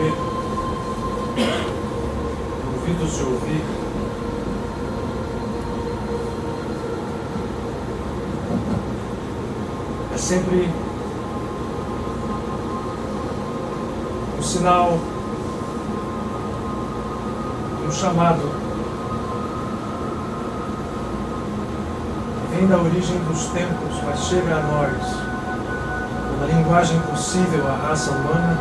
ver, ouvidos de ouvir, é sempre um sinal, um chamado que vem da origem dos tempos, mas chega a nós na linguagem possível à raça humana,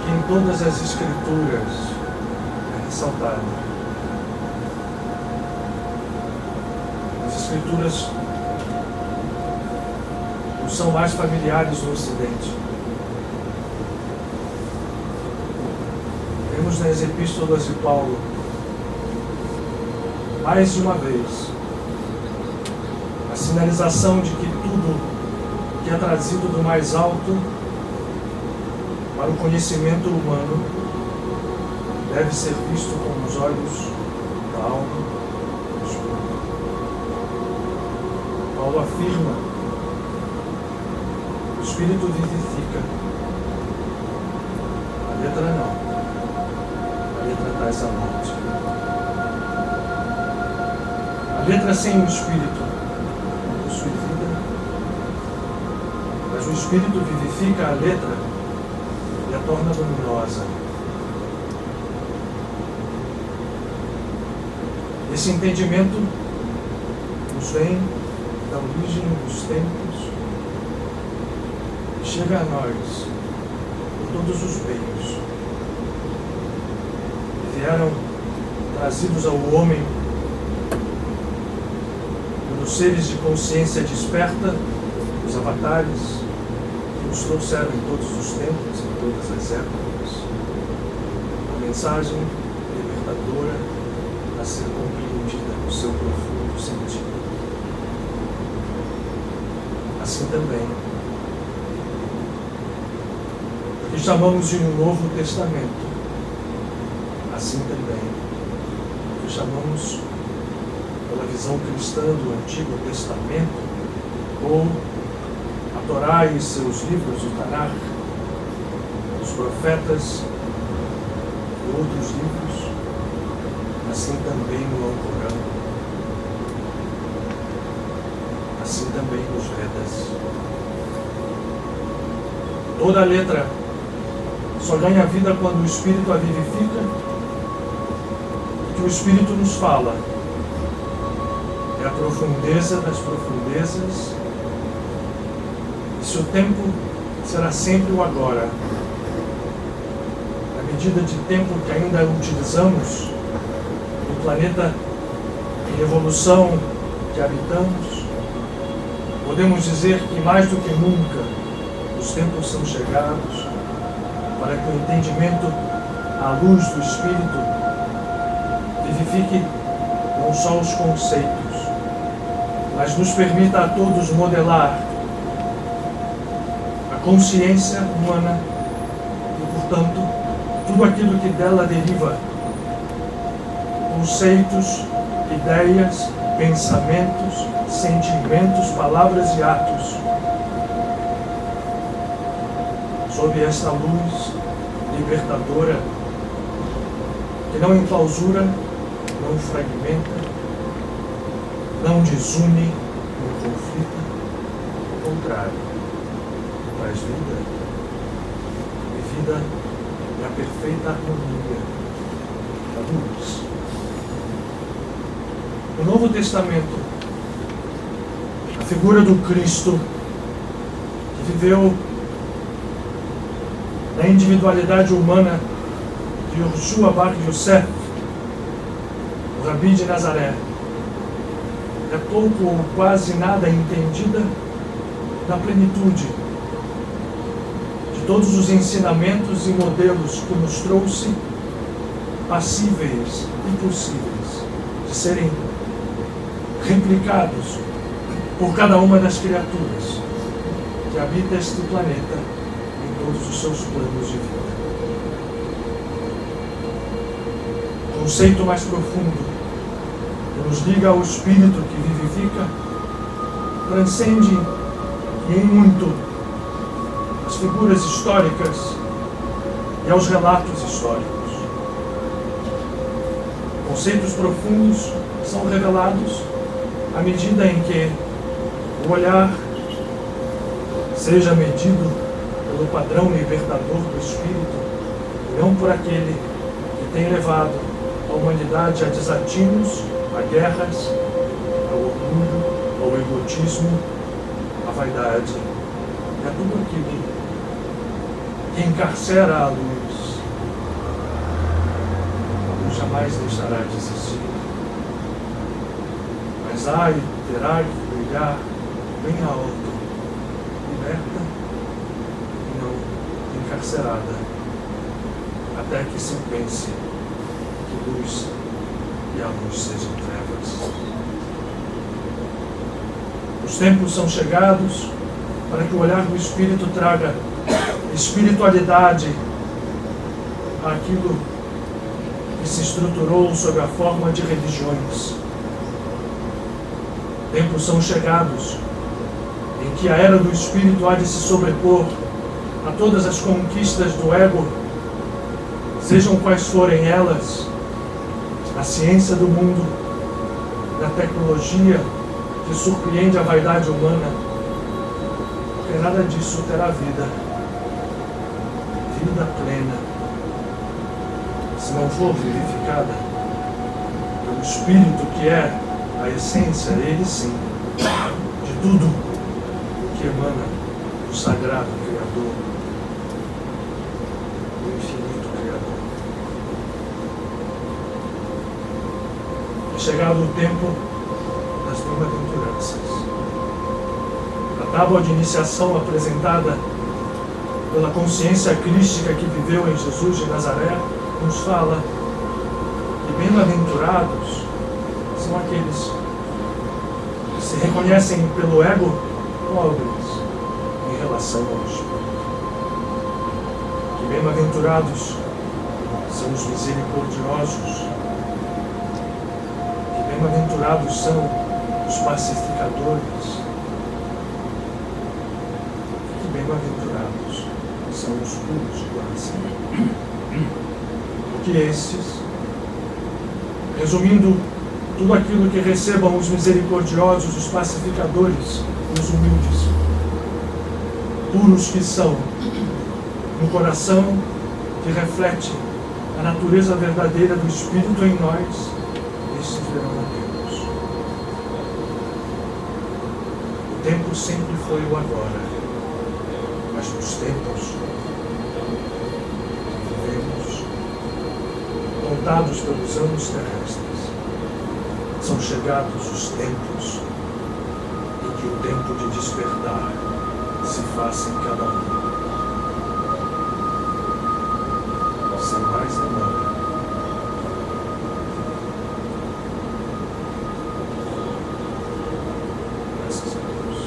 que em todas as escrituras é ressaltado. As escrituras não são mais familiares no Ocidente. Vemos nas epístolas de Paulo, mais de uma vez, a sinalização de que tudo que é trazido do mais alto para o conhecimento humano deve ser visto com os olhos da alma e do espírito. Paulo afirma: o espírito vivifica, a letra não, a letra traz a morte. A letra sem o espírito não possui vida, mas o espírito vivifica a letra e a torna luminosa. Esse entendimento nos vem da origem dos tempos e chega a nós por todos os meios que vieram trazidos ao homem pelos seres de consciência desperta, os avatares, que nos trouxeram em todos os tempos, em todas as épocas, a mensagem libertadora a ser compreendida no seu profundo sentido. Assim também, o que chamamos de um Novo Testamento, assim também, o que chamamos, pela visão cristã do Antigo Testamento, ou a Torá e seus livros, o Tanakh, os profetas e outros livros, assim também no Alcorão, assim também nos Vedas. Toda letra só ganha vida quando o Espírito a vivifica, e que o Espírito nos fala é a profundeza das profundezas, e seu tempo será sempre o agora. Na medida de tempo que ainda utilizamos no planeta em evolução que habitamos, podemos dizer que mais do que nunca os tempos são chegados para que o entendimento à luz do Espírito vivifique não só os conceitos, mas nos permita a todos modelar a consciência humana e, portanto, tudo aquilo que dela deriva: conceitos, ideias, pensamentos, sentimentos, palavras e atos. Sob esta luz libertadora, que não enclausura, não fragmenta, não desune, não conflita, ao contrário, traz vida, e vida é a perfeita harmonia da luz. No Novo Testamento, a figura do Cristo, que viveu na individualidade humana de Yoshua Bar Yosef, o Rabi de Nazaré, é pouco ou quase nada entendida na plenitude de todos os ensinamentos e modelos que nos trouxe, passíveis e possíveis de serem replicados por cada uma das criaturas que habita este planeta em todos os seus planos de vida. O conceito mais profundo que nos liga ao Espírito que vivifica transcende em muito as figuras históricas e aos relatos históricos. Conceitos profundos são revelados à medida em que o olhar seja medido pelo padrão libertador do Espírito, e não por aquele que tem levado a humanidade a desatinos, a guerras, ao orgulho, ao egotismo, à vaidade, e a tudo aquilo que encarcera a luz. A luz jamais deixará de existir, mas há e terá que brilhar bem alto, liberta e não encarcerada, até que se pense que luz e a luz sejam trevas. Os tempos são chegados para que o olhar do Espírito traga espiritualidade àquilo que se estruturou sob a forma de religiões. Tempos são chegados em que a era do Espírito há de se sobrepor a todas as conquistas do ego, sejam quais forem elas, a ciência do mundo, da tecnologia que surpreende a vaidade humana, porque nada disso terá vida plena, se não for vivificada pelo Espírito que é a essência, ele sim, de tudo que emana do sagrado Criador, do infinito Criador. É chegado o tempo das bem-aventuranças. A tábua de iniciação apresentada pela consciência crística que viveu em Jesus de Nazaré nos fala que bem-aventurados são aqueles que se reconhecem pelo ego pobres em relação ao Espírito. Que bem-aventurados são os misericordiosos. Que bem-aventurados são os pacificadores. Que bem-aventurados são os puros de coração. Porque estes, resumindo tudo aquilo que recebam os misericordiosos, os pacificadores, os humildes, puros que são, no coração que reflete a natureza verdadeira do Espírito em nós, estes verão a Deus. O tempo sempre foi o agora, mas nos tempos que vivemos, contados pelos anos terrestres, são chegados os tempos em que o tempo de despertar se faça em cada um. Sem mais demora. Graças a Deus.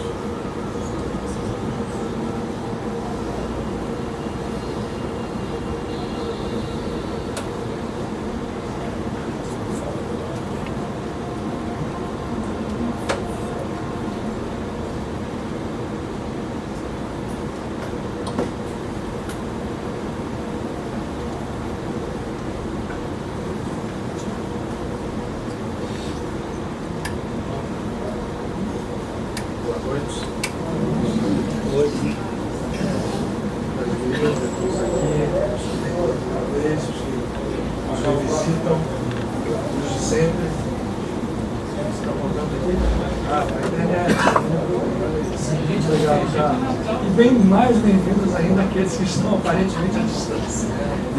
Mais bem-vindos ainda aqueles que estão aparentemente à distância.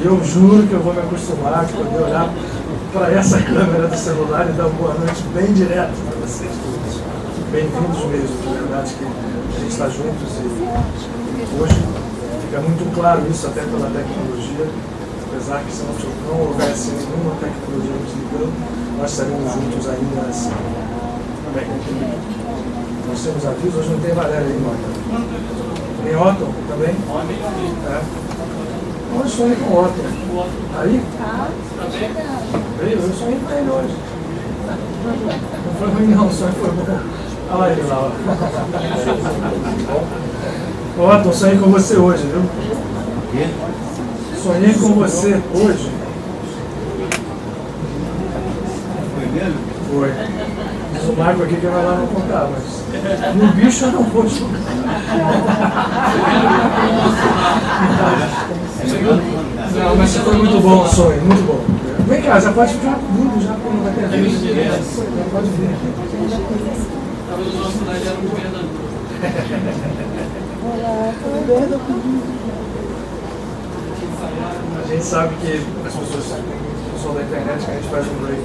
E eu juro que eu vou me acostumar a poder olhar para essa câmera do celular e dar uma boa noite bem direto para vocês todos. Bem-vindos mesmo, de verdade que a gente está juntos e hoje fica muito claro isso até pela tecnologia, apesar que se não houvesse nenhuma tecnologia nos ligando, nós estaríamos juntos ainda assim. Nós temos aviso, hoje não tem Valéria aí, Mota. Tem Otton também? É. Onde sonhei com o Otton? Aí? Veio, eu sonhei com ele hoje. Não foi ruim não, o sonho foi bom. Olha lá ele lá, ó. Otton, sonhei com você hoje, viu? Sonhei com você hoje. Foi mesmo? Foi. Diz o Marco aqui que vai lá não contar, mas no bicho eu não vou jogar. Não, mas foi muito bom o sonho, muito bom. Vem cá, já pode ficar lindo, já quando vai ter vez. Já pode vir. Talvez o nosso cidade era um governador. A gente sabe que as pessoas não são da internet, que a gente faz um break.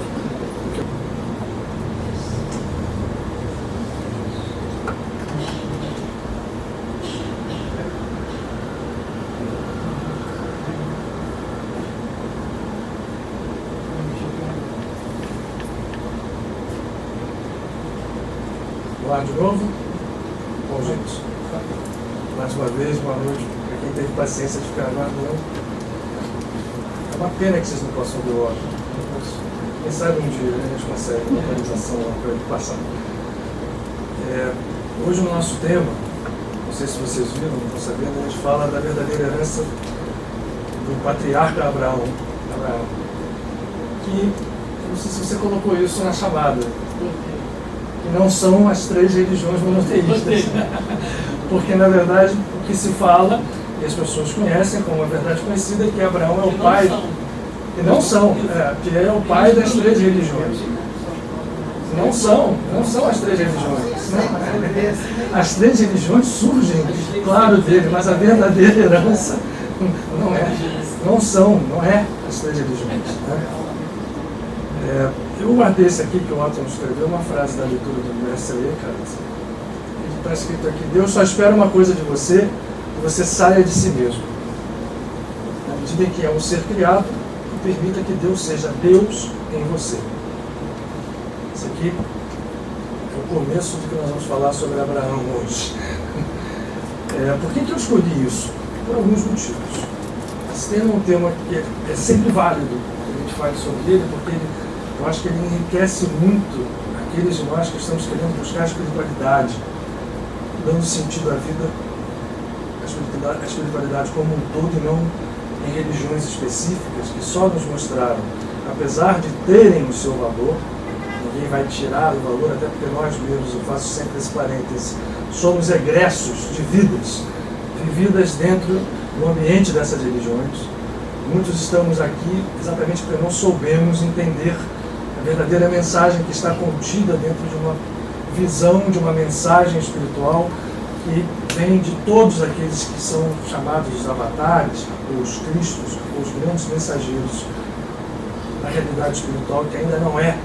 Olá de novo. Bom, gente, mais uma vez, boa noite para quem teve paciência de ficar aguardando. É uma pena que vocês não possam ver o óbvio. Quem sabe um dia a gente consegue uma organização lá para ele passar. Hoje o nosso tema, não sei se vocês viram, não estão sabendo, a gente fala da verdadeira herança do patriarca Abraão. Que, não sei se você colocou isso na chamada, que não são as 3 religiões monoteístas. Porque, na verdade, o que se fala, e as pessoas conhecem como uma verdade conhecida, é que Abraão é o pai... E não são, que é o pai das 3 religiões. Não são as 3 religiões. As 3 religiões surgem, claro, dele, mas a verdadeira herança não é. Não é as 3 religiões. Eu guardei esse aqui que o Otton escreveu, uma frase da leitura do mestre Eckhart. Ele está escrito aqui: Deus só espera uma coisa de você, que você saia de si mesmo. Na medida em que é um ser criado, permita que Deus seja Deus em você. Isso aqui é o começo do que nós vamos falar sobre Abraão hoje. Por que eu escolhi isso? Por alguns motivos. Esse tema é um tema que é sempre válido que a gente fale sobre ele, porque eu acho que ele enriquece muito aqueles de nós que estamos querendo buscar a espiritualidade, dando sentido à vida, a espiritualidade como um todo e não em religiões específicas que só nos mostraram, apesar de terem o seu valor, ninguém vai tirar o valor, até porque nós mesmos, eu faço sempre esse parêntese, somos egressos de vidas, vividas dentro do ambiente dessas religiões. Muitos estamos aqui exatamente porque não soubemos entender a verdadeira mensagem que está contida dentro de uma visão, de uma mensagem espiritual que vem de todos aqueles que são chamados os avatares, ou os cristos, ou os grandes mensageiros da realidade espiritual, que ainda não é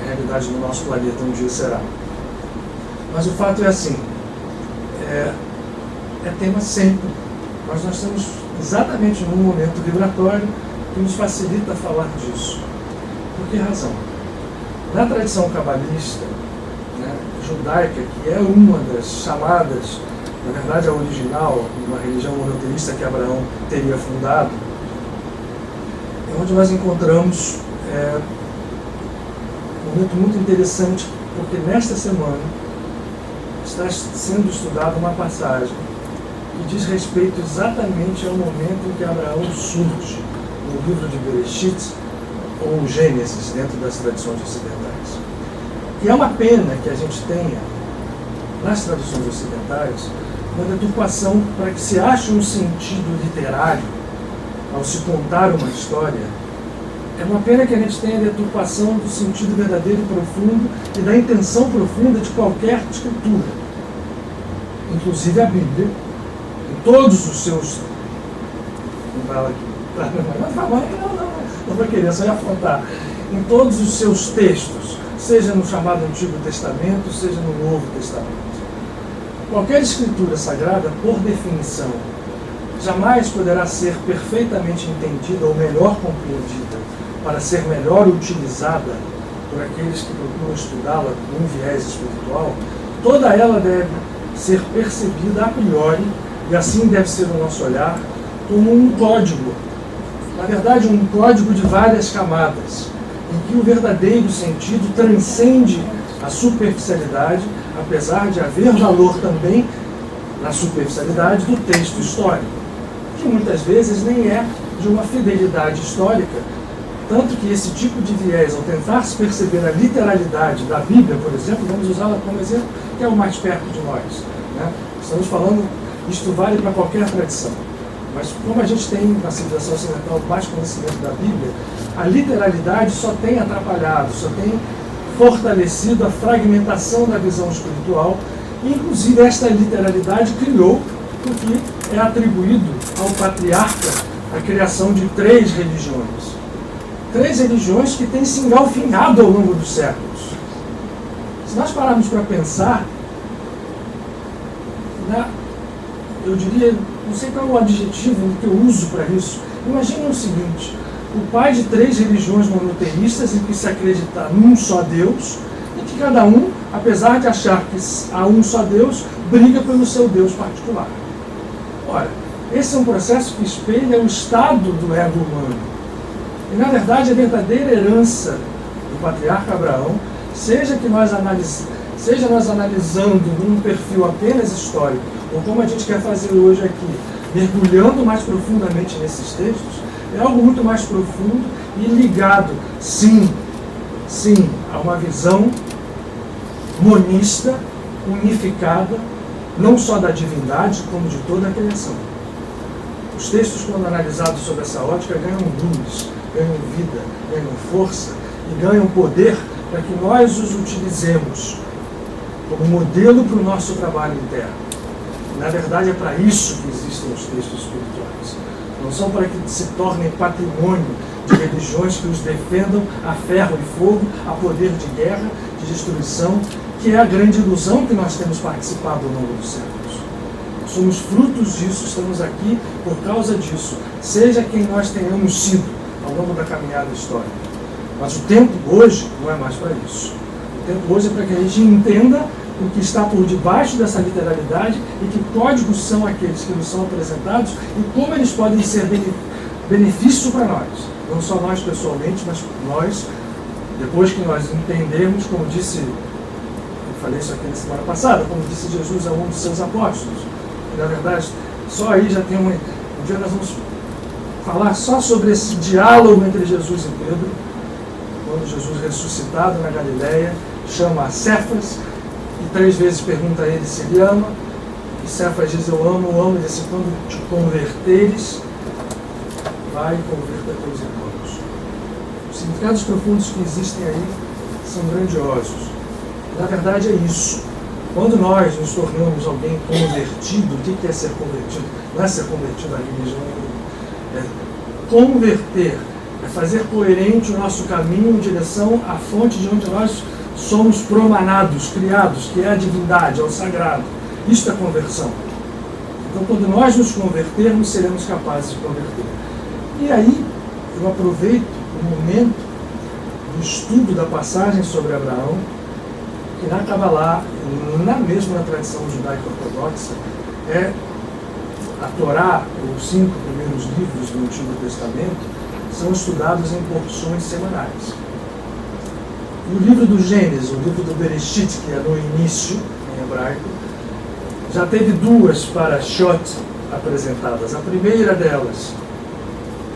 a realidade do nosso planeta, um dia será. Mas o fato é assim, é tema sempre, mas nós estamos exatamente num momento vibratório que nos facilita falar disso. Por que razão? Na tradição cabalista, judaica, que é uma das chamadas, na verdade a original, uma religião monoteísta que Abraão teria fundado, é onde nós encontramos um momento muito interessante, porque nesta semana está sendo estudada uma passagem que diz respeito exatamente ao momento em que Abraão surge no livro de Bereshit, ou Gênesis, dentro das tradições ocidentais. E é uma pena que a gente tenha, nas traduções ocidentais, uma deturpação para que se ache um sentido literário ao se contar uma história. É uma pena que a gente tenha a deturpação do sentido verdadeiro e profundo e da intenção profunda de qualquer escritura. Inclusive a Bíblia, em todos os seus... Não fala aqui. Não vai querer, só ia afrontar. Em todos os seus textos, seja no chamado Antigo Testamento, seja no Novo Testamento. Qualquer escritura sagrada, por definição, jamais poderá ser perfeitamente entendida ou melhor compreendida para ser melhor utilizada por aqueles que procuram estudá-la com um viés espiritual. Toda ela deve ser percebida a priori, e assim deve ser o nosso olhar, como um código. Na verdade, um código de várias camadas, em que o verdadeiro sentido transcende a superficialidade, apesar de haver valor também na superficialidade do texto histórico. que muitas vezes nem é de uma fidelidade histórica, tanto que esse tipo de viés, ao tentar se perceber a literalidade da Bíblia, por exemplo, vamos usá-la como exemplo, que é o mais perto de nós, né? Estamos falando, isto vale para qualquer tradição, mas como a gente tem na civilização ocidental mais conhecimento da Bíblia, a literalidade só tem atrapalhado, só tem fortalecido a fragmentação da visão espiritual, e inclusive esta literalidade criou o que é atribuído ao patriarca a criação de 3 religiões. 3 religiões que têm se engalfinhado ao longo dos séculos. Se nós pararmos para pensar, né, eu diria, não sei qual é o adjetivo que eu uso para isso, imagine o seguinte: o pai de 3 religiões monoteístas em que se acredita num só Deus, e que cada um, apesar de achar que há um só Deus, briga pelo seu Deus particular. Ora, esse é um processo que espelha o estado do ego humano. E, na verdade, a verdadeira herança do patriarca Abraão, seja nós analisando num perfil apenas histórico, ou como a gente quer fazer hoje aqui, mergulhando mais profundamente nesses textos, é algo muito mais profundo e ligado, sim, a uma visão monista, unificada, não só da divindade, como de toda a criação. Os textos, quando analisados sob essa ótica, ganham luz, ganham vida, ganham força e ganham poder para que nós os utilizemos como modelo para o nosso trabalho interno. Na verdade, é para isso que existem os textos espirituais. Não são para que se tornem patrimônio de religiões que os defendam a ferro e fogo, a poder de guerra, de destruição, que é a grande ilusão que nós temos participado ao longo dos séculos. Somos frutos disso, estamos aqui por causa disso, seja quem nós tenhamos sido ao longo da caminhada histórica. Mas o tempo hoje não é mais para isso. O tempo hoje é para que a gente entenda o que está por debaixo dessa literalidade e que códigos são aqueles que nos são apresentados e como eles podem ser benefício para nós. Não só nós pessoalmente, mas nós, depois que nós entendermos, como disse, eu falei isso aqui na semana passada, como disse Jesus a um dos seus apóstolos. E, na verdade, só aí já tem um dia nós vamos falar só sobre esse diálogo entre Jesus e Pedro, quando Jesus, ressuscitado na Galileia, chama a Cefas e 3 vezes pergunta a ele se ele ama, e Cefas diz: eu amo, e disse: quando te converteres, vai e converter teus irmãos. Os significados profundos que existem aí são grandiosos. Na verdade é isso. Quando nós nos tornamos alguém convertido, o que é ser convertido? Não é ser convertido à religião, é converter, é fazer coerente o nosso caminho em direção à fonte de onde nós somos promanados, criados, que é a divindade, é o sagrado. Isto é conversão. Então, quando nós nos convertermos, seremos capazes de converter. E aí, eu aproveito o momento do estudo da passagem sobre Abraão, que na Kabbalah, na mesma tradição judaico-ortodoxa, é a Torá, os 5 primeiros livros do Antigo Testamento, são estudados em porções semanais. E o livro do Gênesis, o livro do Bereshit, que é no início, em hebraico, já teve 2 parashot apresentadas. A primeira delas,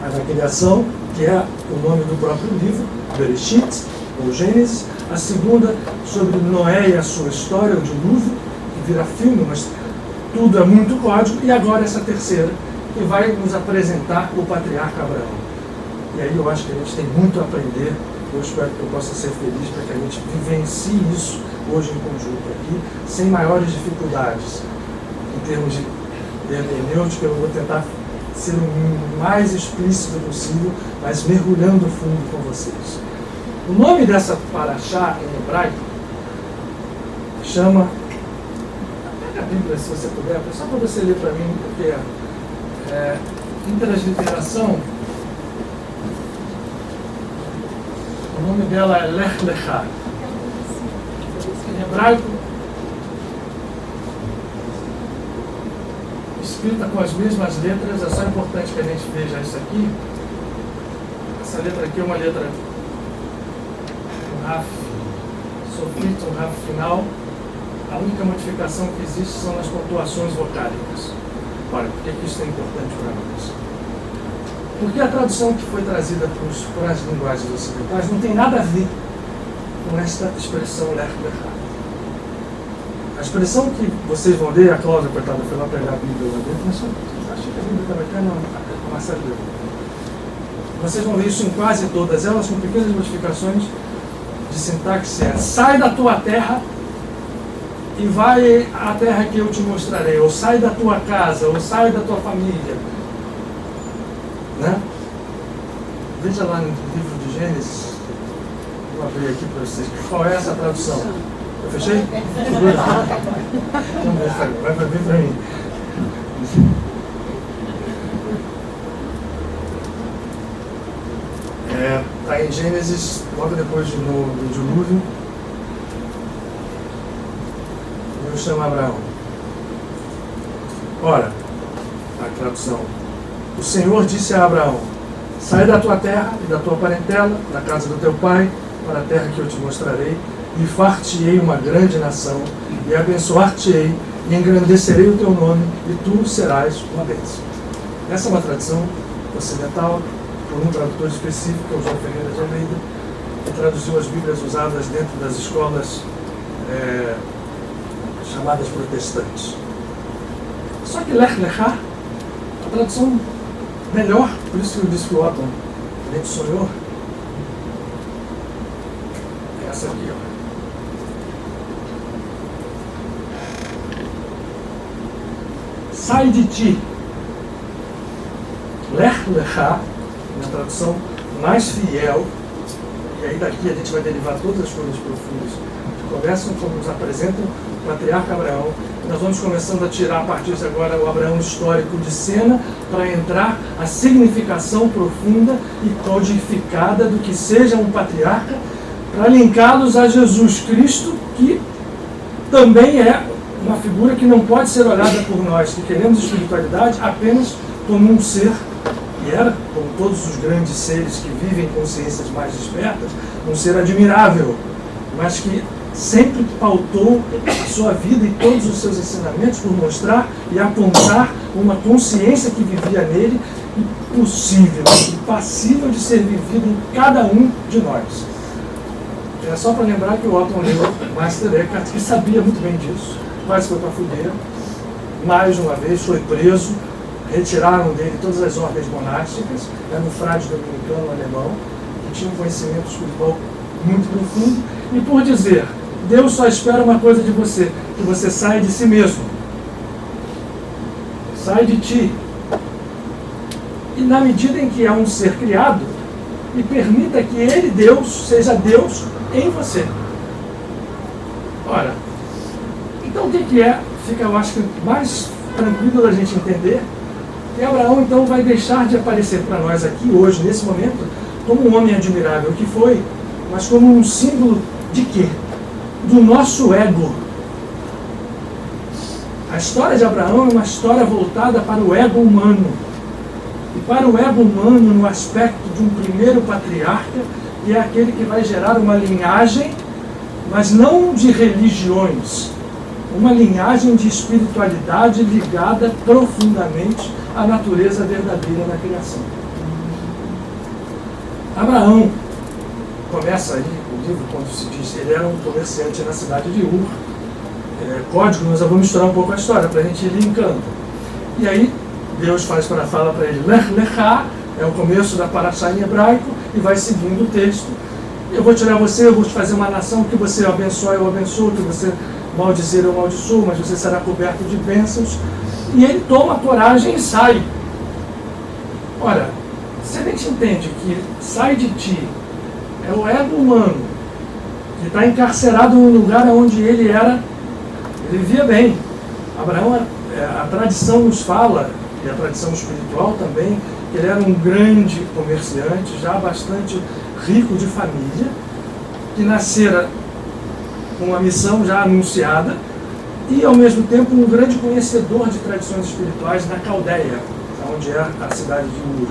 a da criação, que é o nome do próprio livro, Bereshit, ou Gênesis. A segunda, sobre Noé e a sua história, o dilúvio, que vira filme, mas tudo é muito código. E agora essa terceira, que vai nos apresentar o patriarca Abraão. E aí eu acho que a gente tem muito a aprender. Eu espero que eu possa ser feliz para que a gente vivencie isso hoje em conjunto aqui, sem maiores dificuldades. Em termos de hermenêutica, eu vou tentar ser o mais explícito possível, mas mergulhando fundo com vocês. O nome dessa paraxá em hebraico chama... Pega a Bíblia se você puder, só para você ler para mim, porque intransliteração, o nome dela é Lech Lechá. Em hebraico, escrita com as mesmas letras, é só importante que a gente veja isso aqui. Essa letra aqui é uma letra RAF sofrito, um RAF final. A única modificação que existe são as pontuações vocálicas. Olha, por que isso é importante para nós? Porque a tradução que foi trazida para as linguagens ocidentais não tem nada a ver com esta expressão lech lechá. A expressão que vocês vão ler, a Cláudia, coitada, foi lá pegar a Bíblia lá dentro, mas só achei que a Bíblia estava cá, não, a Marcela deu. Vocês vão ver isso em quase todas elas, com pequenas modificações de sintaxe. Sai da tua terra e vai à terra que eu te mostrarei, ou sai da tua casa, ou sai da tua família. Né? Veja lá no livro de Gênesis, vou abrir aqui para vocês, qual é essa tradução? Eu fechei? Então, vai vir para mim. Está em Gênesis, logo depois do dilúvio. Deus chama Abraão. Ora, a tradução. O Senhor disse a Abraão: sai da tua terra e da tua parentela, da casa do teu pai, para a terra que eu te mostrarei, e far-te-ei uma grande nação, e abençoar-te-ei, e engrandecerei o teu nome, e tu serás uma bênção. Essa é uma tradução ocidental, por um tradutor específico, que é o João Ferreira de Almeida, que traduziu as Bíblias usadas dentro das escolas chamadas protestantes. Só que lech lechá, a tradução melhor, por isso que eu disse que o Otton a gente sonhou, é essa aqui, ó. Sai de ti. Lech lechá, na tradução mais fiel, e aí daqui a gente vai derivar todas as coisas profundas que começam como nos apresentam o patriarca Abraão. Nós vamos começando a tirar a partir de agora o Abraão histórico de cena para entrar a significação profunda e codificada do que seja um patriarca, para linká-los a Jesus Cristo, que também é uma figura que não pode ser olhada por nós, que queremos espiritualidade apenas como um ser, e era, como todos os grandes seres que vivem em consciências mais despertas, um ser admirável, mas que sempre pautou a sua vida e todos os seus ensinamentos por mostrar e apontar uma consciência que vivia nele, possível e passível de ser vivido em cada um de nós. É só para lembrar que o Otton leu Master Eckhart, que sabia muito bem disso, quase foi para a fogueira, mais uma vez foi preso, retiraram dele todas as ordens monásticas, era um frade dominicano alemão, que tinha um conhecimento espiritual muito profundo, e por dizer, Deus só espera uma coisa de você, que você saia de si mesmo. Sai de ti. E na medida em que é um ser criado, e permita que ele, Deus, seja Deus em você. Ora, então o que é? Fica, eu acho que mais tranquilo da gente entender, que Abraão então vai deixar de aparecer para nós aqui hoje, nesse momento, como um homem admirável que foi, mas como um símbolo de quê? Do nosso ego. A história de Abraão é uma história voltada para o ego humano. E para o ego humano no aspecto de um primeiro patriarca, que é aquele que vai gerar uma linhagem, mas não de religiões, uma linhagem de espiritualidade ligada profundamente à natureza verdadeira da criação. Abraão começa aí o livro quando se diz que ele era um comerciante na cidade de Ur. Código, nós vamos misturar um pouco a história para a gente ir linkando. E aí Deus fala para ele lech lechá, é o começo da paraxá em hebraico, e vai seguindo o texto. Eu vou tirar você, eu vou te fazer uma nação que você abençoe, eu abençoo, que você maldizer, eu maldiçoo, mas você será coberto de bênçãos. E ele toma a coragem e sai. Ora, se a gente entende que sai de ti é o ego humano que está encarcerado num lugar onde ele vivia bem. Abraão, a tradição nos fala, e a tradição espiritual também, que ele era um grande comerciante, já bastante rico de família, que nascera com uma missão já anunciada e, ao mesmo tempo, um grande conhecedor de tradições espirituais na Caldeia, onde é a cidade de Ur,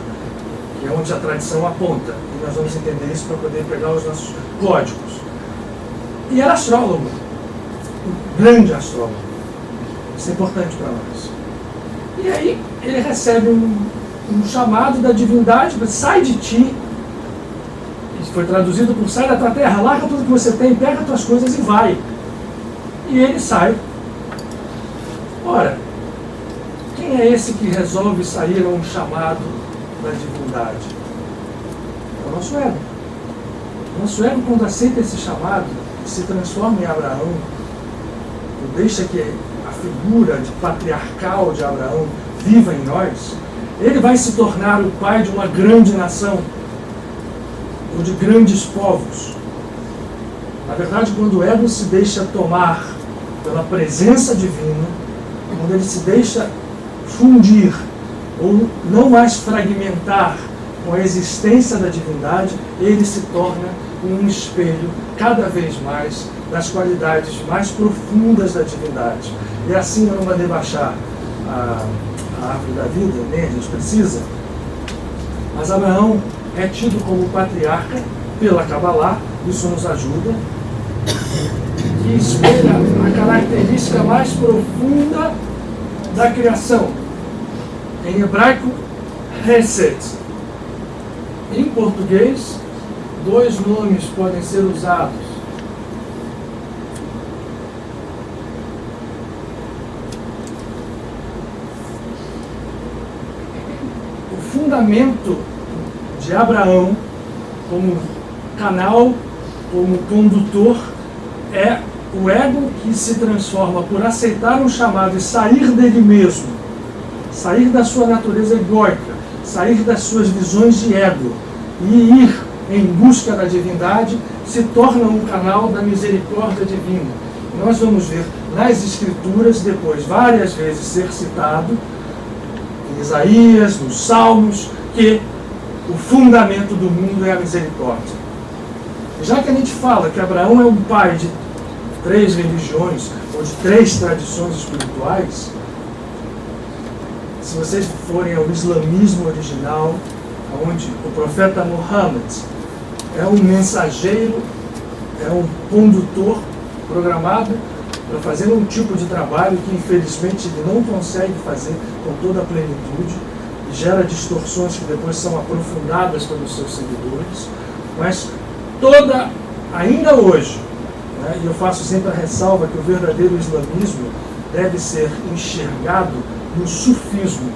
que é onde a tradição aponta. E nós vamos entender isso para poder pegar os nossos códigos. E era astrólogo, um grande astrólogo. Isso é importante para nós. E aí ele recebe um chamado da divindade, sai de ti. Isso foi traduzido por sai da tua terra, larga tudo que você tem, pega as tuas coisas e vai. E ele sai. Ora, quem é esse que resolve sair a um chamado da divindade? É o nosso ego. O nosso ego, quando aceita esse chamado, se transforma em Abraão, ou deixa que a figura patriarcal de Abraão viva em nós, ele vai se tornar o pai de uma grande nação, ou de grandes povos. Na verdade, quando o ego se deixa tomar pela presença divina, quando ele se deixa fundir, ou não mais fragmentar com a existência da divindade, ele se torna um espelho cada vez mais das qualidades mais profundas da divindade. E assim, eu não mandei baixar a árvore da vida, nem a gente precisa, mas Abraão é tido como patriarca pela Cabalá, isso nos ajuda, que espelha a característica mais profunda da criação. Em hebraico, Hesed. Em português, dois nomes podem ser usados. O fundamento de Abraão como canal, como condutor, é o ego que se transforma por aceitar um chamado e sair dele mesmo, sair da sua natureza egóica, sair das suas visões de ego e ir em busca da divindade, se torna um canal da misericórdia divina. Nós vamos ver nas Escrituras, depois várias vezes ser citado, em Isaías, nos Salmos, que o fundamento do mundo é a misericórdia. Já que a gente fala que Abraão é um pai de 3 religiões, ou de 3 tradições espirituais, se vocês forem ao islamismo original, onde o profeta Muhammad é um mensageiro, é um condutor programado para fazer um tipo de trabalho que infelizmente ele não consegue fazer com toda a plenitude e gera distorções que depois são aprofundadas pelos seus seguidores, mas ainda hoje, né, e eu faço sempre a ressalva que o verdadeiro islamismo deve ser enxergado no sufismo.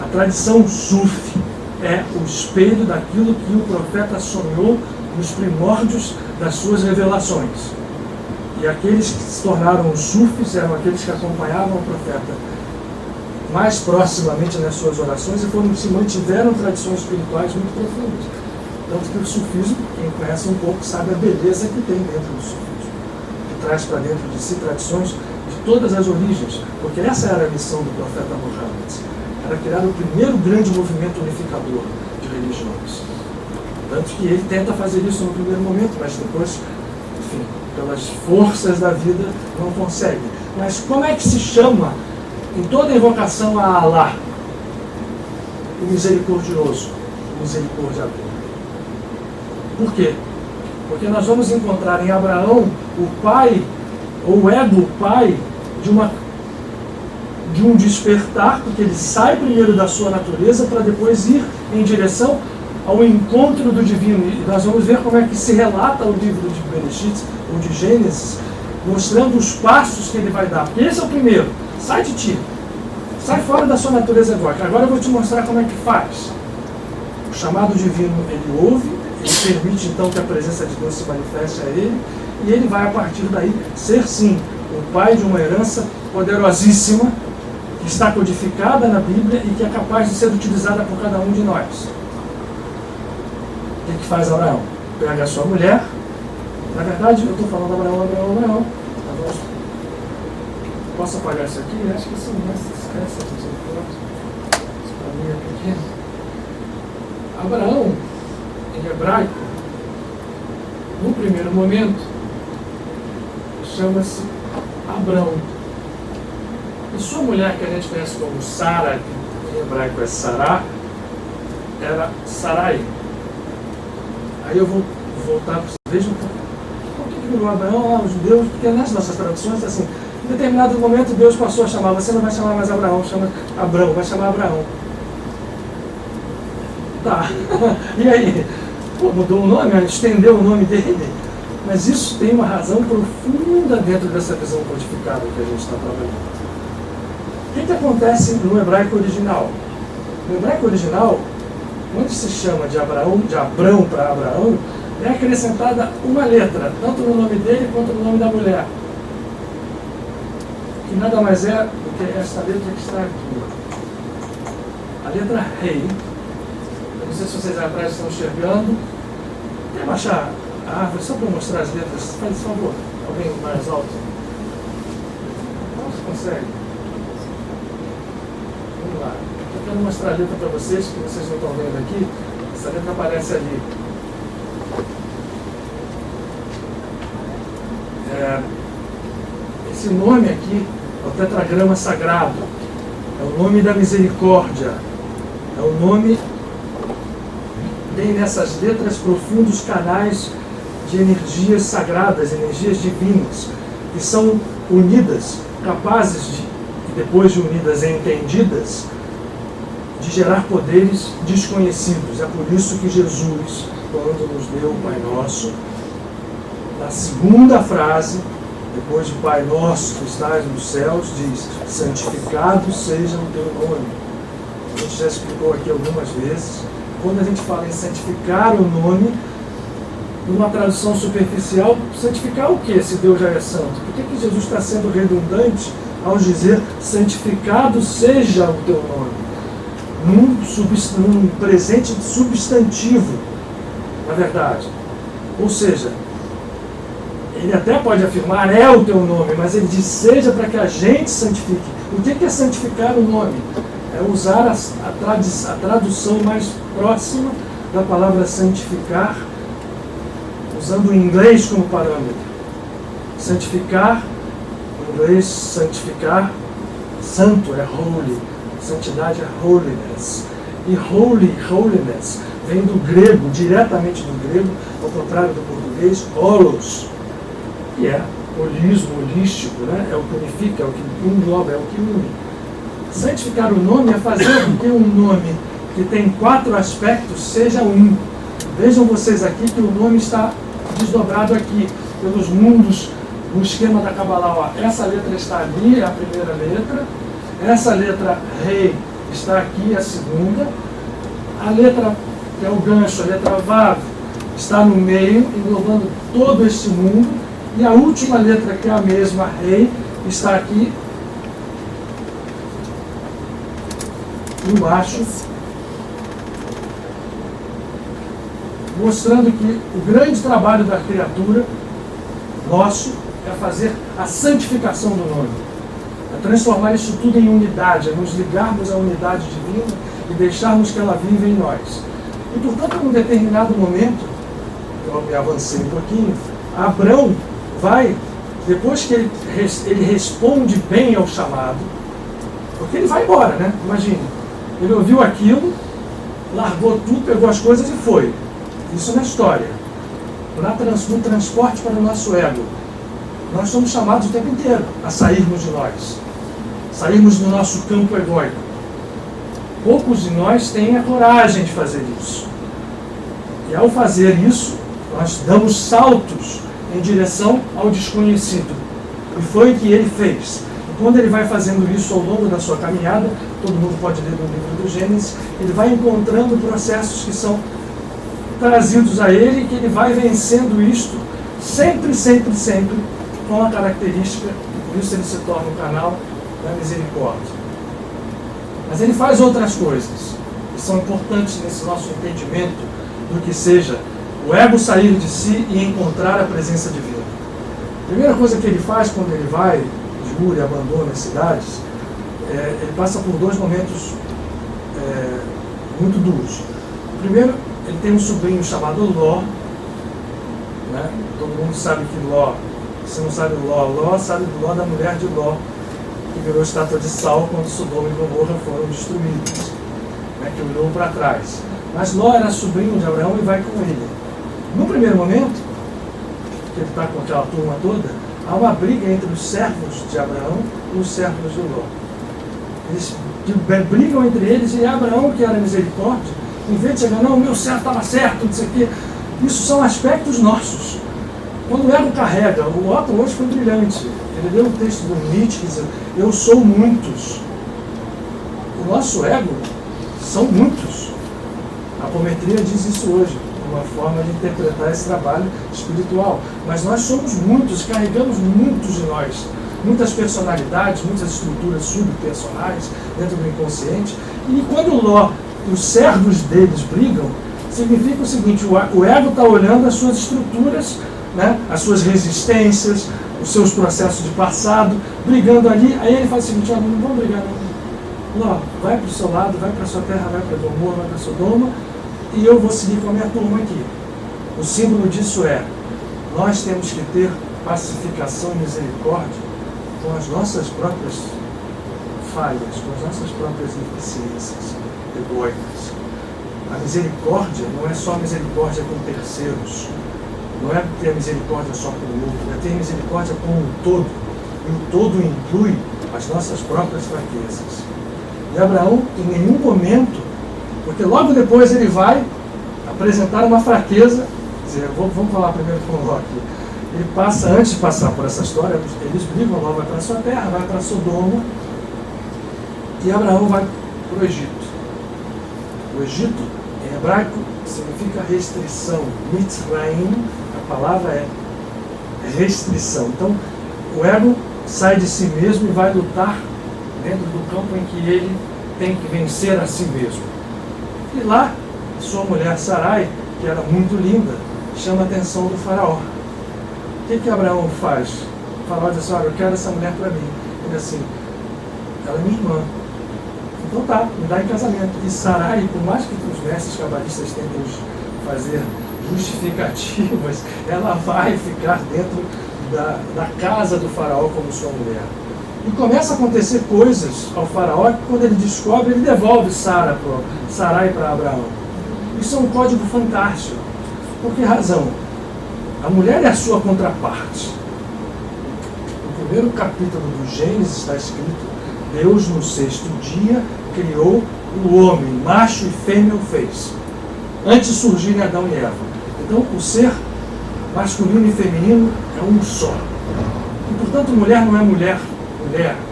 A tradição sufi é o espelho daquilo que o profeta sonhou nos primórdios das suas revelações. E aqueles que se tornaram os sufis eram aqueles que acompanhavam o profeta mais proximamente nas suas orações e se mantiveram tradições espirituais muito profundas. Tanto que o sufismo, quem conhece um pouco, sabe a beleza que tem dentro do sufismo, que traz para dentro de si tradições de todas as origens, porque essa era a missão do profeta Muhammad, era criar o primeiro grande movimento unificador de religiões. Tanto que ele tenta fazer isso no primeiro momento, mas depois, enfim, pelas forças da vida, não consegue. Mas como é que se chama, em toda invocação a Allah, o misericordioso, o misericordiador? Por quê? Porque nós vamos encontrar em Abraão o pai, ou o ego pai, de um despertar, porque ele sai primeiro da sua natureza para depois ir em direção ao encontro do divino. E nós vamos ver como é que se relata o livro de Bereshit, ou de Gênesis, mostrando os passos que ele vai dar. Porque esse é o primeiro. Sai de ti. Sai fora da sua natureza egóica. Agora eu vou te mostrar como é que faz. O chamado divino, ele ouve, ele permite então que a presença de Deus se manifeste a ele, e ele vai a partir daí ser sim o pai de uma herança poderosíssima, que está codificada na Bíblia e que é capaz de ser utilizada por cada um de nós. O que faz Abraão? Pega a sua mulher. Na verdade, eu estou falando Abraão. Posso apagar isso aqui? Acho que sim, né? Esquece essa foto. Isso para mim é pequeno. Abraão, em hebraico, no primeiro momento, chama-se Abrão. E sua mulher, que a gente conhece como Sara, que em hebraico é Sará, era Sarai. Aí eu vou voltar para vocês. Vejam por que virou Abraão, os judeus, porque nas nossas traduções, assim, em determinado momento Deus passou a chamar, você não vai chamar mais Abraão, chama Abrão, vai chamar Abraão. Tá. E aí? Pô, mudou o nome, estendeu o nome dele. Mas isso tem uma razão profunda dentro dessa visão codificada que a gente está trabalhando. O que acontece no hebraico original? No hebraico original, quando se chama de Abrão para Abraão, é acrescentada uma letra, tanto no nome dele quanto no nome da mulher. Que nada mais é do que esta letra que está aqui. A letra Rei. Eu não sei se vocês atrás estão enxergando. Quer baixar a árvore só para mostrar as letras? Faz favor. Alguém mais alto? Não se consegue. Vamos lá. Eu quero mostrar a letra para vocês, que vocês não estão vendo aqui. Essa letra aparece ali. Esse nome aqui é o tetragrama sagrado. É o nome da misericórdia. É o nome, tem nessas letras profundos canais de energias sagradas, energias divinas, que são unidas, capazes de, e depois de unidas e entendidas, de gerar poderes desconhecidos. É por isso que Jesus, quando nos deu o Pai Nosso, na segunda frase, depois de Pai Nosso que estás nos céus, diz: santificado seja o teu nome. A gente já explicou aqui algumas vezes. Quando a gente fala em santificar o nome, numa tradução superficial, santificar o que se Deus já é santo? Por que Jesus está sendo redundante ao dizer santificado seja o teu nome? Num presente substantivo, na verdade. Ou seja, ele até pode afirmar é o teu nome, mas ele diz seja para que a gente santifique. O que é santificar o nome? É usar a tradução mais próxima da palavra santificar, usando o inglês como parâmetro. Santificar, em inglês, santificar, santo é holy, santidade é holiness. E holiness, vem do grego, diretamente do grego, ao contrário do português, holos, que é holismo, holístico, né? É o que unifica, é o que engloba, é o que une. Santificar o nome é fazer com que um nome que tem 4 aspectos seja um. Vejam vocês aqui que o nome está desdobrado aqui pelos mundos no esquema da Kabbalah. Essa letra está ali, é a primeira letra. Essa letra Rei está aqui, a segunda. A letra, que é o gancho, a letra Vav, está no meio, englobando todo este mundo. E a última letra, que é a mesma, Rei, está aqui embaixo, mostrando que o grande trabalho da criatura, nosso, é fazer a santificação do nome. É transformar isso tudo em unidade, é nos ligarmos à unidade divina e deixarmos que ela viva em nós. E, portanto, num determinado momento, eu me avancei um pouquinho, Abrão vai, depois que ele responde bem ao chamado, porque ele vai embora, né? Imagine, ele ouviu aquilo, largou tudo, pegou as coisas e foi. Isso na história. No transporte para o nosso ego. Nós somos chamados o tempo inteiro a sairmos de nós. Sairmos do nosso campo egóico. Poucos de nós têm a coragem de fazer isso. E ao fazer isso, nós damos saltos em direção ao desconhecido. E foi o que ele fez. E quando ele vai fazendo isso ao longo da sua caminhada, todo mundo pode ler no livro do Gênesis, ele vai encontrando processos que são trazidos a ele, que ele vai vencendo isto, sempre, com a característica, e por isso ele se torna um canal da misericórdia. Mas ele faz outras coisas, que são importantes nesse nosso entendimento do que seja o ego sair de si e encontrar a presença divina. A primeira coisa que ele faz quando ele vai de Ur e abandona as cidades, ele passa por 2 momentos muito duros. O primeiro, ele tem um sobrinho chamado Ló, né? Todo mundo sabe que Ló, se não sabe Ló sabe do Ló da mulher de Ló, que virou estátua de sal quando Sodoma e Gomorra foram destruídos, né? Que olhou para trás. Mas Ló era sobrinho de Abraão e vai com ele. No primeiro momento, que ele está com aquela turma toda, há uma briga entre os servos de Abraão e os servos de Ló. Eles brigam entre eles, e Abraão, que era misericórdia, Em vez de chegar, não, o meu certo estava certo, não sei o quê. Isso são aspectos nossos. Quando o ego carrega, o Otto hoje foi brilhante. Ele leu um texto do Nietzsche que diz, eu sou muitos. O nosso ego são muitos. A apometria diz isso hoje, uma forma de interpretar esse trabalho espiritual. Mas nós somos muitos, carregamos muitos de nós. Muitas personalidades, muitas estruturas subpersonais dentro do inconsciente. E quando Ló e os servos deles brigam, significa o seguinte, o ego está olhando as suas estruturas, né, as suas resistências, os seus processos de passado, brigando ali. Aí ele fala o seguinte, não vamos brigar não. Ló, vai para o seu lado, vai para a sua terra, vai para Gomorra, vai para Sodoma, e eu vou seguir com a minha turma aqui. O símbolo disso é, nós temos que ter pacificação e misericórdia com as nossas próprias falhas, com as nossas próprias deficiências egoicas. A misericórdia não é só misericórdia com terceiros, não é ter misericórdia só com o outro, é ter misericórdia com o todo, e o todo inclui as nossas próprias fraquezas. E Abraão, em nenhum momento, porque logo depois ele vai apresentar uma fraqueza, quer dizer, vamos falar primeiro com o Ló aqui. Ele passa, antes de passar por essa história, eles brigam, Ló vai para a sua terra, vai para Sodoma, e Abraão vai para o Egito. O Egito, em hebraico, significa restrição. Mitzrayim, a palavra é restrição. Então, o ego sai de si mesmo e vai lutar dentro do campo em que ele tem que vencer a si mesmo. E lá, sua mulher Sarai, que era muito linda, chama a atenção do faraó. O que Abraão faz? O faraó diz assim, olha, eu quero essa mulher para mim. Ele diz assim, ela é minha irmã. Então tá, me dá em casamento. E Sarai, por mais que os mestres cabalistas tentem fazer justificativas, ela vai ficar dentro da casa do faraó como sua mulher. E começa a acontecer coisas ao faraó que quando ele descobre, ele devolve Sarai para Abraão. Isso é um código fantástico. Por que razão? A mulher é a sua contraparte. No primeiro capítulo do Gênesis está escrito, Deus no sexto dia criou o homem, macho e fêmea o fez. Antes de surgirem Adão e Eva. Então o ser masculino e feminino é um só. E portanto mulher não é mulher.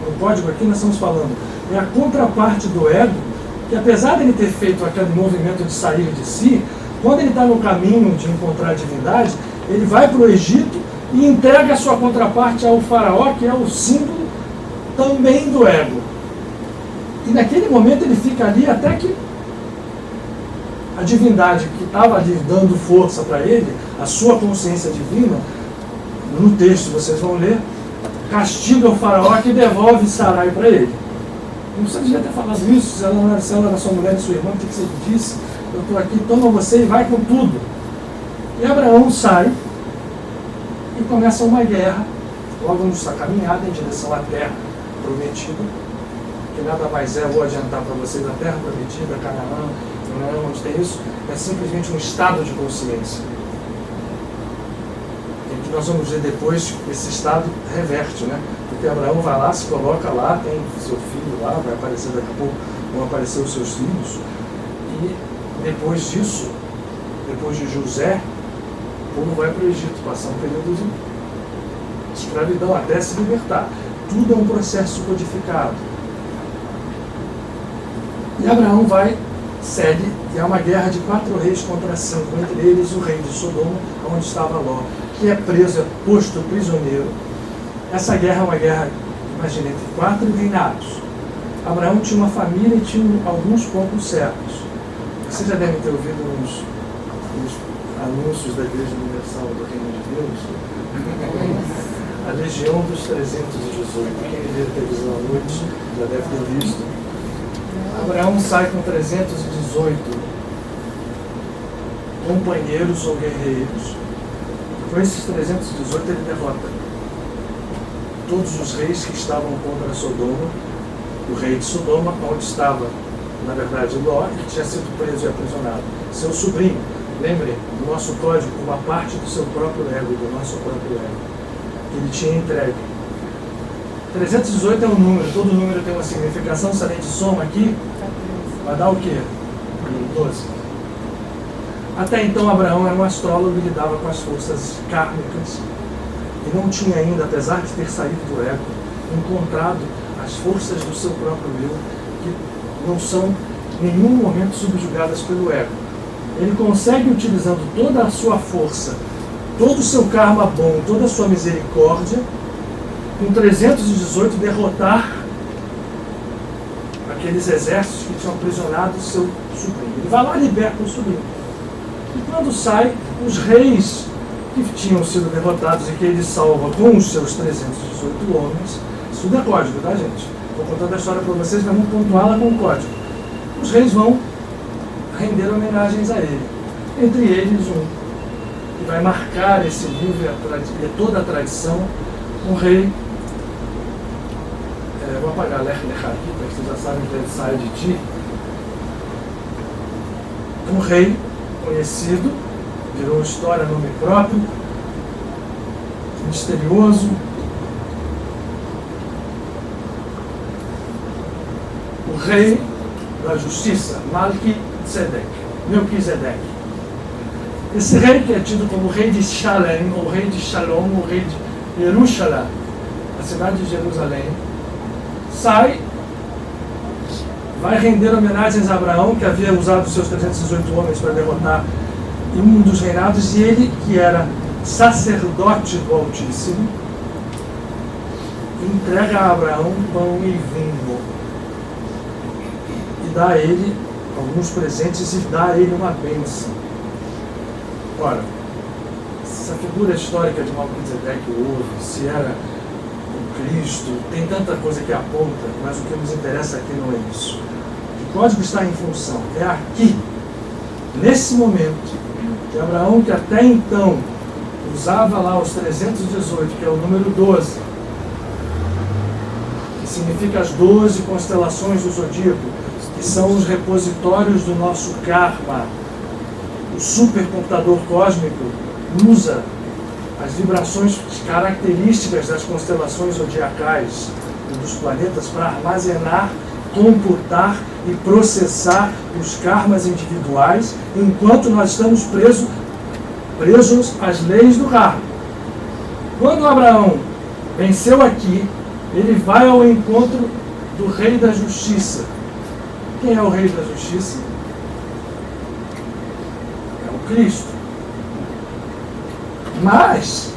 No código aqui nós estamos falando, é a contraparte do ego, que apesar de ele ter feito aquele movimento de sair de si, quando ele está no caminho de encontrar a divindade, ele vai para o Egito e entrega a sua contraparte ao faraó, que é o símbolo também do ego. E naquele momento ele fica ali até que a divindade que estava ali dando força para ele, a sua consciência divina, no texto vocês vão ler, castiga o faraó que devolve Sarai para ele. Você devia ter falado isso, se ela era sua mulher e sua irmã, o que você disse? Eu estou aqui, toma você e vai com tudo. E Abraão sai e começa uma guerra, logo nessa caminhada em direção à terra prometida, que nada mais é, vou adiantar para vocês, a terra prometida, Canaã, onde tem isso, é simplesmente um estado de consciência. E que nós vamos ver depois, esse estado reverte, né? Porque Abraão vai lá, se coloca lá, tem seu filho lá, vai aparecer daqui a pouco, vão aparecer os seus filhos, e depois disso, depois de José, o povo vai para o Egito, passar um período de escravidão até se libertar. Tudo é um processo codificado. E Abraão segue, e há uma guerra de 4 reis contra 5, entre eles o rei de Sodoma, onde estava Ló, que é preso, é posto prisioneiro. Essa guerra é uma guerra, imagina, entre 4 reinados. Abraão tinha uma família e tinha alguns poucos servos. Vocês já devem ter ouvido uns anúncios da Igreja Universal do Reino de Deus. A Legião dos 318. Quem vê a televisão à noite já deve ter visto. Abraão sai com 318 companheiros ou guerreiros. Com esses 318 ele derrota todos os reis que estavam contra Sodoma, o rei de Sodoma, onde estava, na verdade, Ló, que tinha sido preso e aprisionado. Seu sobrinho, lembrem, do nosso código, uma parte do seu próprio ego, do nosso próprio ego, que ele tinha entregue. 318 é um número, todo número tem uma significação, se a gente soma aqui, vai dar o quê? capítulo 12. Até então, Abraão era um astrólogo e lidava com as forças kármicas e não tinha ainda, apesar de ter saído do ego, encontrado as forças do seu próprio eu, que não são em nenhum momento subjugadas pelo ego. Ele consegue, utilizando toda a sua força, todo o seu karma bom, toda a sua misericórdia, com 318 derrotar aqueles exércitos que tinham aprisionado o seu sobrinho. Ele vai lá e liberta o sobrinho. E quando sai, os reis que tinham sido derrotados e que ele salva com os seus 318 homens, isso tudo é código, tá, gente? Estou contando a história para vocês, mas vamos pontuá-la com código. Os reis vão render homenagens a ele. Entre eles, um que vai marcar esse livro e toda a tradição, um rei. Vou apagar Lech Lechá aqui, para que vocês já sabem que ele sai de ti. Um rei conhecido, virou história, nome próprio, misterioso. O rei da justiça, Melquisedeque. Esse rei, que é tido como rei de Shalem, ou rei de Shalom, ou rei de Jerusalém, a cidade de Jerusalém, sai, vai render homenagens a Abraão, que havia usado seus 318 homens para derrotar em um dos reinados, e ele, que era sacerdote do Altíssimo, entrega a Abraão pão e vinho e dá a ele alguns presentes e dá a ele uma bênção. Ora, essa figura histórica de Melquisedeque houve, se era o Cristo, tem tanta coisa que aponta, mas o que nos interessa aqui não é isso. O código está em função, é aqui, nesse momento, que Abraão, que até então usava lá os 318, que é o número 12, que significa as 12 constelações do zodíaco, que são os repositórios do nosso karma. O supercomputador cósmico usa as vibrações características das constelações zodiacais e dos planetas para armazenar, computar e processar os karmas individuais, enquanto nós estamos presos às leis do karma. Quando Abraão venceu aqui, ele vai ao encontro do Rei da Justiça. Quem é o Rei da Justiça? É o Cristo. Mas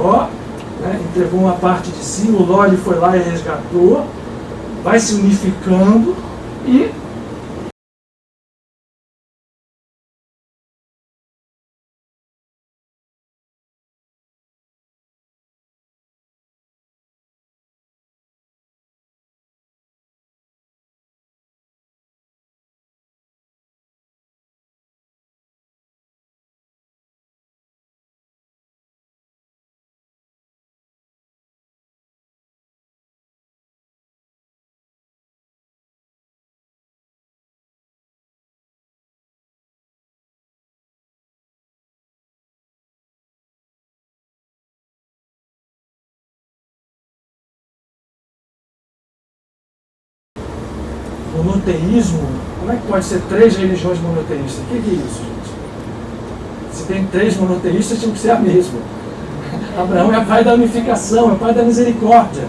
Ló, entregou uma parte de si, o Ló foi lá e resgatou, vai se unificando e monoteísmo. Como é que pode ser 3 religiões monoteístas? O que é isso, gente? Se tem 3 monoteístas, tinha que ser a mesma. Abraão é pai da unificação, é pai da misericórdia.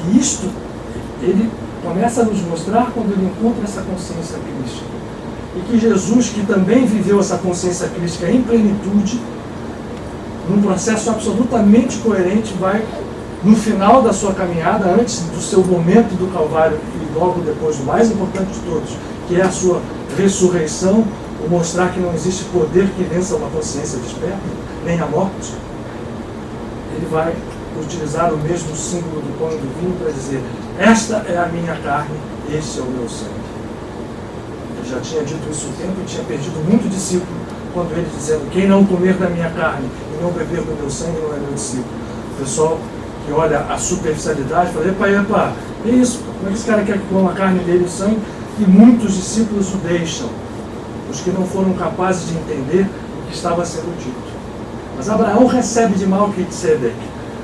E isto, ele começa a nos mostrar quando ele encontra essa consciência crística. E que Jesus, que também viveu essa consciência crística em plenitude, num processo absolutamente coerente, vai, no final da sua caminhada, antes do seu momento do Calvário e logo depois, o mais importante de todos, que é a sua ressurreição, o mostrar que não existe poder que vença uma consciência desperta, nem a morte. Ele ele vai utilizar o mesmo símbolo do pão e do vinho para dizer: esta é a minha carne, este é o meu sangue. Ele já tinha dito isso o tempo e tinha perdido muito discípulo quando ele dizendo: quem não comer da minha carne e não beber do meu sangue não é meu discípulo. O pessoal que olha a superficialidade fala: epa, é isso, como é que esse cara quer que coma a carne dele e o sangue? E muitos discípulos o deixam, os que não foram capazes de entender o que estava sendo dito. Mas Abraão recebe de Melquisedeque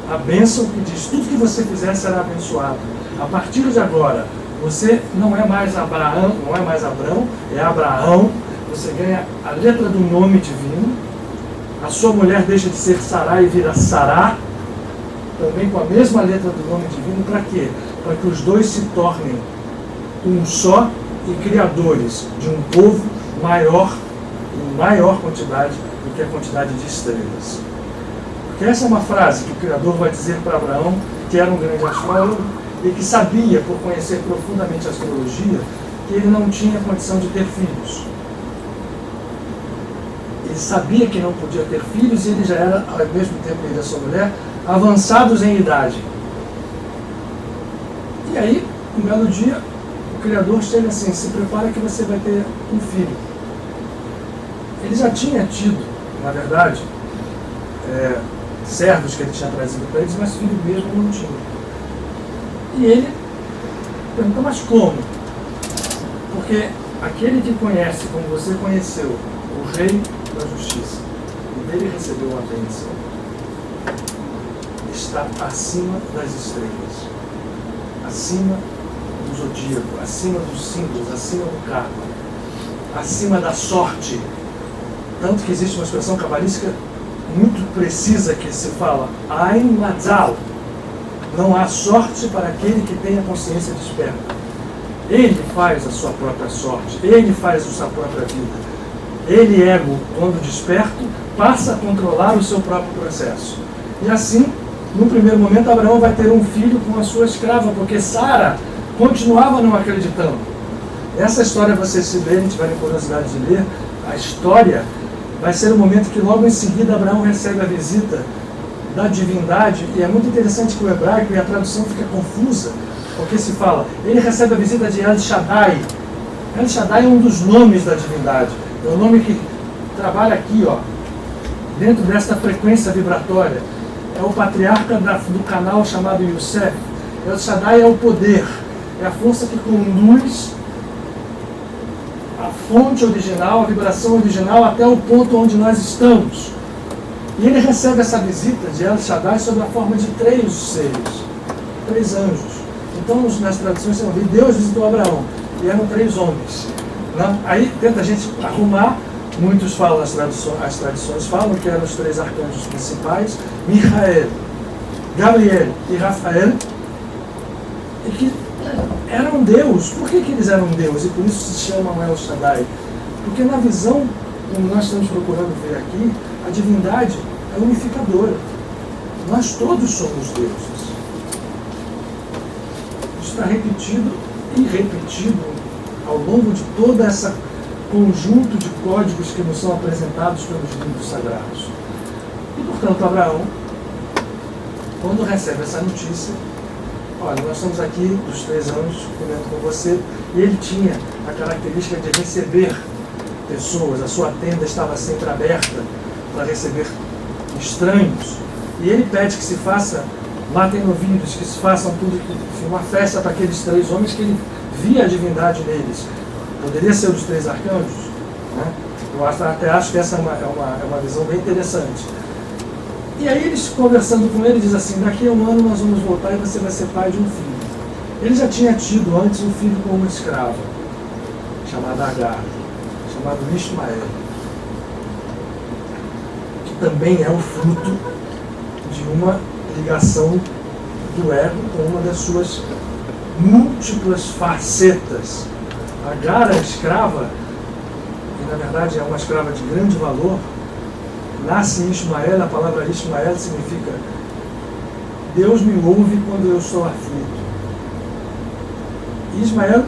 a bênção que diz: tudo que você fizer será abençoado. A partir de agora, você não é mais Abraão, é Abraão. Você ganha a letra do nome divino. A sua mulher deixa de ser Sarai e vira Sará, também com a mesma letra do nome divino. Para quê? Para que os dois se tornem um só e criadores de um povo maior, em maior quantidade do que a quantidade de estrelas. Porque essa é uma frase que o Criador vai dizer para Abraão, que era um grande astrólogo e que sabia, por conhecer profundamente a astrologia, que ele não tinha condição de ter filhos. Ele sabia que não podia ter filhos e ele já era, ao mesmo tempo ele e a sua mulher, avançados em idade. E aí, um belo dia, o Criador chega assim: se prepara que você vai ter um filho. Ele já tinha tido, na verdade, servos que ele tinha trazido para eles, mas filho mesmo não tinha. E ele perguntou: mas como? Porque aquele que conhece, como você conheceu, o Rei da Justiça, e dele recebeu a bênção, está acima das estrelas, acima do zodíaco, acima dos símbolos, acima do karma, acima da sorte. Tanto que existe uma expressão cabalística muito precisa que se fala: Ein Mazal. Não há sorte para aquele que tem a consciência desperta. Ele faz a sua própria sorte, ele faz a sua própria vida. Ele, ego, quando desperto, passa a controlar o seu próprio processo. E assim, no primeiro momento, Abraão vai ter um filho com a sua escrava, porque Sara continuava não acreditando. Essa história, vocês se lerem, tiverem curiosidade de ler, a história vai ser o momento que logo em seguida Abraão recebe a visita da divindade, e é muito interessante que o hebraico e a tradução fica confusa, porque se fala, ele recebe a visita de El Shaddai. El Shaddai é um dos nomes da divindade, é o nome que trabalha aqui, ó, dentro desta frequência vibratória. É o patriarca do canal chamado Yosef. El Shaddai é o poder, é a força que conduz a fonte original, a vibração original, até o ponto onde nós estamos. E ele recebe essa visita de El Shaddai sob a forma de 3 seres, 3 anjos. Então, nas traduções, você vai ver, Deus visitou Abraão, e eram 3 homens. Não? Aí tenta a gente arrumar, muitos falam, as tradições falam que eram os 3 arcanjos principais, Michael, Gabriel e Rafael, e que eram Deus. Por que eles eram Deus? E por isso se chamam El Shaddai. Porque na visão, como nós estamos procurando ver aqui, a divindade é unificadora. Nós todos somos deuses. Isso está repetido e repetido ao longo de todo esse conjunto de códigos que nos são apresentados pelos livros sagrados. E, portanto, Abraão, quando recebe essa notícia, olha, nós estamos aqui, dos 3 anjos, comendo com você, e ele tinha a característica de receber pessoas, a sua tenda estava sempre aberta para receber estranhos, e ele pede que se faça, matem novilhos, que se façam tudo, uma festa para aqueles 3 homens que ele via a divindade neles. Poderia ser os 3 arcanjos, né? Eu até acho que essa é uma visão bem interessante. E aí eles, conversando com ele, diz assim: daqui a um ano nós vamos voltar e você vai ser pai de um filho. Ele já tinha tido antes um filho com uma escrava, chamada Agar, chamado Ismael, que também é o fruto de uma ligação do ego com uma das suas múltiplas facetas. Agar, a escrava, que na verdade é uma escrava de grande valor, nasce em Ismael. A palavra Ismael significa Deus me ouve quando eu estou aflito. Ismael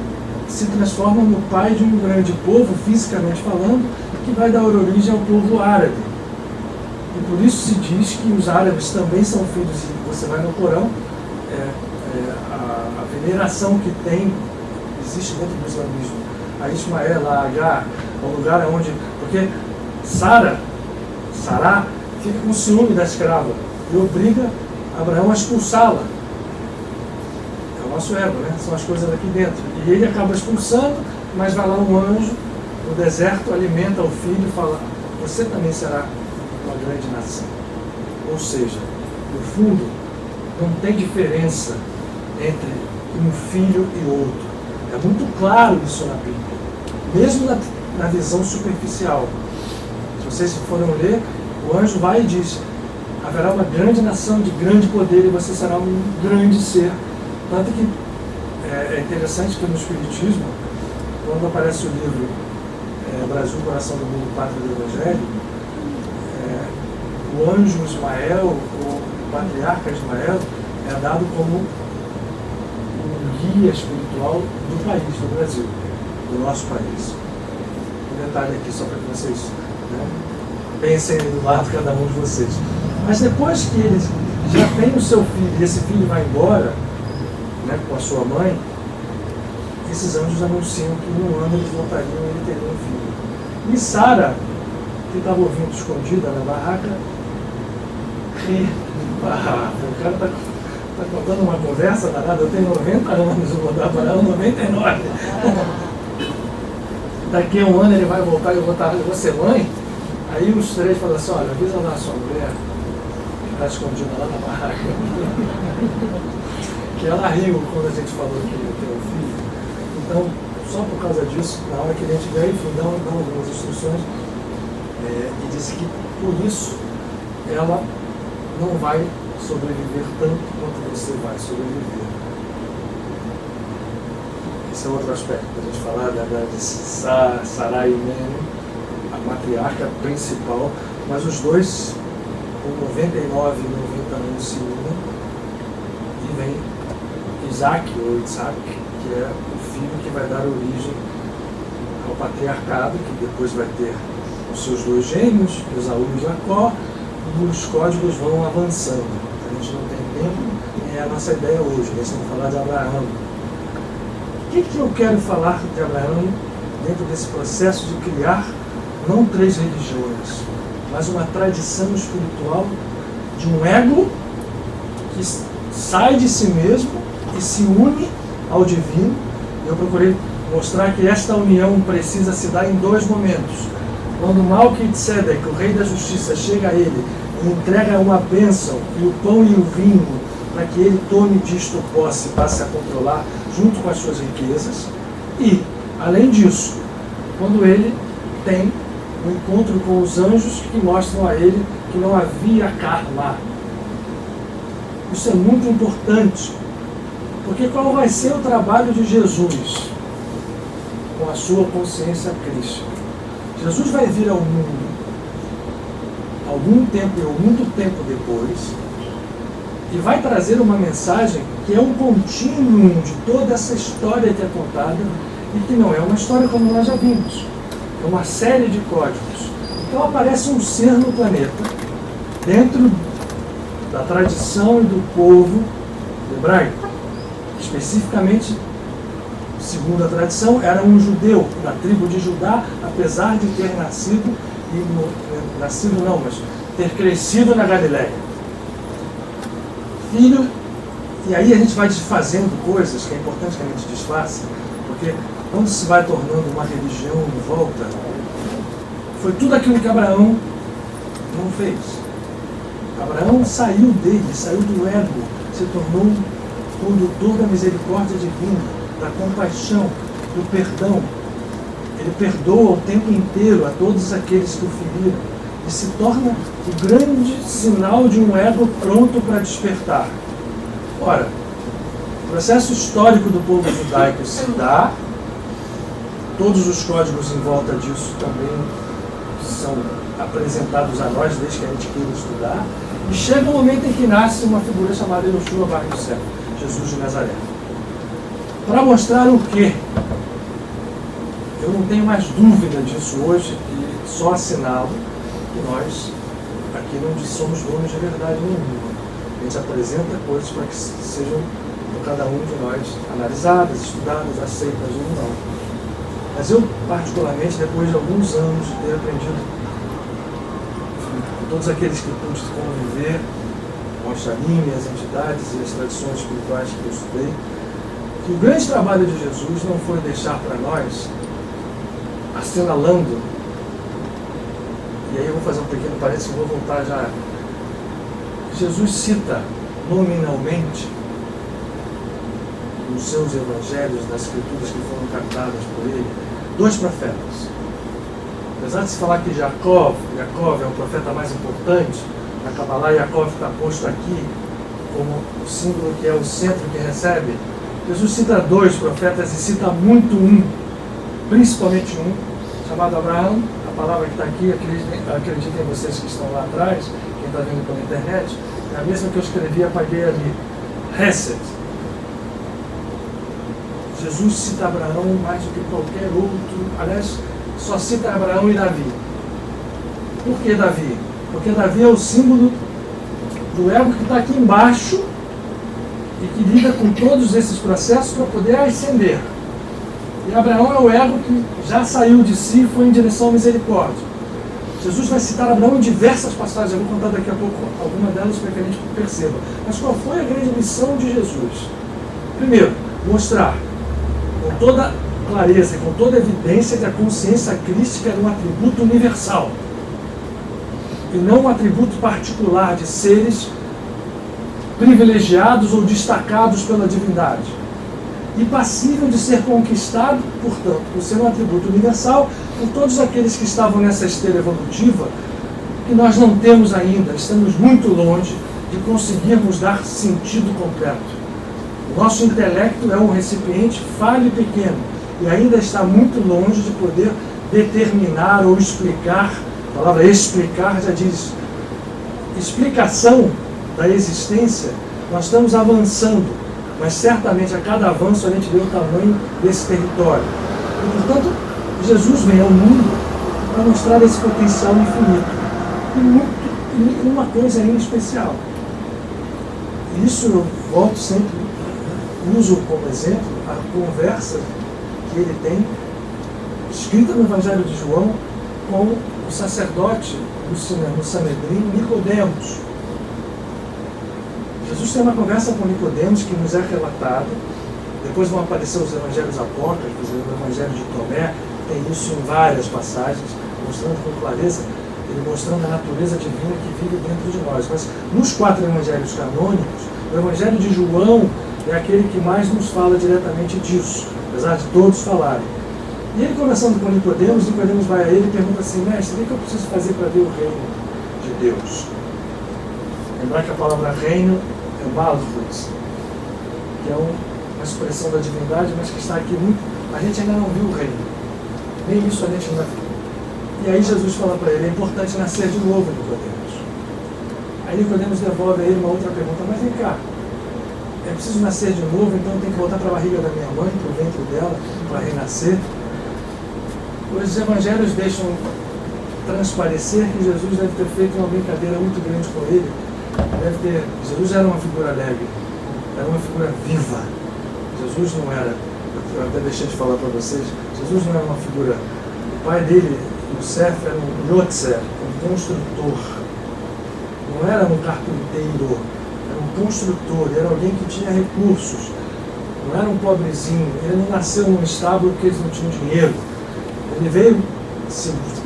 se transforma no pai de um grande povo, fisicamente falando, que vai dar origem ao povo árabe. E por isso se diz que os árabes também são filhos, e você vai no Corão, a veneração que tem, existe dentro do islamismo, a Ismael, a Agar, é um lugar onde, porque Sará fica com ciúme da escrava e obriga Abraão a expulsá-la. É o nosso ego, né? São as coisas aqui dentro. E ele acaba expulsando, mas vai lá um anjo no deserto, alimenta o filho e fala: você também será uma grande nação. Ou seja, no fundo, não tem diferença entre um filho e outro. É muito claro isso na Bíblia, mesmo na visão superficial. Se vocês forem ler, o anjo vai e diz: haverá uma grande nação de grande poder e você será um grande ser. Tanto que é interessante que no Espiritismo, quando aparece o livro Brasil, Coração do Mundo, Pátria do Evangelho, o anjo Ismael, o patriarca Ismael, é dado como um guia espiritual do país, do Brasil, do nosso país. Um detalhe aqui só para que vocês pensem do lado de cada um de vocês. Mas depois que eles já têm o seu filho e esse filho vai embora, com a sua mãe, esses anjos anunciam que em um ano eles voltariam e ele teria um filho. E Sara, que estava ouvindo escondida na barraca, o cara está contando uma conversa danada. Eu tenho 90 anos, eu vou dar para ela 99. Daqui a um ano ele vai voltar e eu vou ser mãe. Aí os três falam assim: olha, avisa lá a sua mulher, que está escondida lá na barraca, que ela riu quando a gente falou que ia ter um filho. Então, só por causa disso, na hora que a gente veio, enfim, dá algumas instruções, e disse que por isso ela não vai sobreviver tanto quanto você vai sobreviver. Esse é outro aspecto para a gente falar de Sará e Mene, a matriarca principal, mas os dois, com 99 e 90 anos, se unam e vem Isaac, ou Isaac, que é o filho que vai dar origem ao patriarcado, que depois vai ter os seus dois gêmeos, Esaú e Jacó, e os códigos vão avançando. A gente não tem tempo, e é a nossa ideia hoje, nós vamos falar de Abraão. O que eu quero falar de Abraão dentro desse processo de criar não 3 religiões, mas uma tradição espiritual de um ego que sai de si mesmo e se une ao divino. Eu procurei mostrar que esta união precisa se dar em 2 momentos. Quando Melquisedeque, o rei da justiça, chega a ele e entrega uma bênção e o pão e o vinho para que ele tome disto posse e passe a controlar junto com as suas riquezas. E, além disso, quando ele tem um encontro com os anjos que mostram a ele que não havia karma. Isso é muito importante, porque qual vai ser o trabalho de Jesus com a sua consciência crística? Jesus vai vir ao mundo algum tempo ou muito tempo depois e vai trazer uma mensagem que é um contínuo de toda essa história que é contada e que não é uma história como nós já vimos. É uma série de códigos. Então aparece um ser no planeta, dentro da tradição e do povo hebraico. Especificamente, segundo a tradição, era um judeu, da tribo de Judá, apesar de ter nascido, mas ter crescido na Galileia. Filho, e aí a gente vai desfazendo coisas que é importante que a gente desfaça, porque quando se vai tornando uma religião em volta, foi tudo aquilo que Abraão não fez. Abraão saiu dele, saiu do ego, se tornou um condutor da misericórdia divina, da compaixão, do perdão. Ele perdoa o tempo inteiro a todos aqueles que o feriram e se torna o grande sinal de um ego pronto para despertar. Ora, o processo histórico do povo judaico se dá, todos os códigos em volta disso também são apresentados a nós desde que a gente queira estudar, e chega um momento em que nasce uma figura chamada Yoshua Bar Yosef, Jesus de Nazaré. Para mostrar o quê? Eu não tenho mais dúvida disso hoje, e só assinalo que nós aqui não somos donos de verdade nenhuma. A gente apresenta coisas para que sejam por cada um de nós analisadas, estudadas, aceitas ou não. Mas eu, particularmente, depois de alguns anos de ter aprendido com todos aqueles que pude conviver, com a Shalim, as entidades e as tradições espirituais que eu estudei, que o grande trabalho de Jesus não foi deixar para nós, assinalando, e aí eu vou fazer um pequeno parênteses e vou voltar já. Jesus cita nominalmente nos seus evangelhos, nas escrituras que foram captadas por ele, 2 profetas. Apesar de se falar que Jacó é o profeta mais importante, na Kabbalah Jacó está posto aqui como o símbolo que é o centro que recebe, Jesus cita 2 profetas e cita muito um, principalmente um, chamado Abraão. A palavra que está aqui, acreditem vocês que estão lá atrás, quem está vendo pela internet, é a mesma que eu escrevi e apaguei ali. Hesed. Jesus cita Abraão mais do que qualquer outro. Aliás, só cita Abraão e Davi. Por que Davi? Porque Davi é o símbolo do ego que está aqui embaixo e que lida com todos esses processos para poder ascender. E Abraão é o ego que já saiu de si e foi em direção à misericórdia. Jesus vai citar Abraão em diversas passagens, eu vou contar daqui a pouco alguma delas para que a gente perceba. Mas qual foi a grande missão de Jesus? Primeiro, mostrar com toda clareza e com toda evidência que a consciência crística era um atributo universal e não um atributo particular de seres privilegiados ou destacados pela divindade. E passível de ser conquistado, portanto, por ser um atributo universal, por todos aqueles que estavam nessa esteira evolutiva, que nós não temos ainda, estamos muito longe de conseguirmos dar sentido completo. O nosso intelecto é um recipiente falho e pequeno, e ainda está muito longe de poder determinar ou explicar, a palavra explicar já diz, explicação da existência, nós estamos avançando. Mas certamente a cada avanço a gente vê o tamanho desse território. E, portanto, Jesus vem ao mundo para mostrar esse potencial infinito. E uma coisa ainda especial. Isso eu volto sempre, uso como exemplo a conversa que ele tem, escrita no Evangelho de João, com o sacerdote no Sanedrim, Nicodemos. Jesus tem uma conversa com Nicodemos que nos é relatada. Depois vão aparecer os evangelhos apócrifos, o evangelho de Tomé, tem isso em várias passagens, mostrando com clareza, ele mostrando a natureza divina que vive dentro de nós. Mas nos 4 evangelhos canônicos, o evangelho de João é aquele que mais nos fala diretamente disso, apesar de todos falarem. E ele, conversando com Nicodemos vai a ele e pergunta assim: mestre, o que eu preciso fazer para ver o reino de Deus? Lembrar que a palavra reino é Malchut, que é uma expressão da divindade, mas que está aqui muito. A gente ainda não viu o reino, nem isso a gente ainda viu. E aí Jesus fala para ele: é importante nascer de novo, Nicodemos. Aí Nicodemos devolve a ele uma outra pergunta: mas vem cá, é preciso nascer de novo, então tem que voltar para a barriga da minha mãe, para o ventre dela, para renascer? Os evangelhos deixam transparecer que Jesus deve ter feito uma brincadeira muito grande com ele. Jesus era uma figura alegre, era uma figura viva. Jesus não era, eu até deixei de falar para vocês, Jesus não era uma figura. O pai dele, Yosef, era um yotzer, um construtor. Não era um carpinteiro, era um construtor, era alguém que tinha recursos. Não era um pobrezinho, ele não nasceu num estábulo porque eles não tinham dinheiro. Ele veio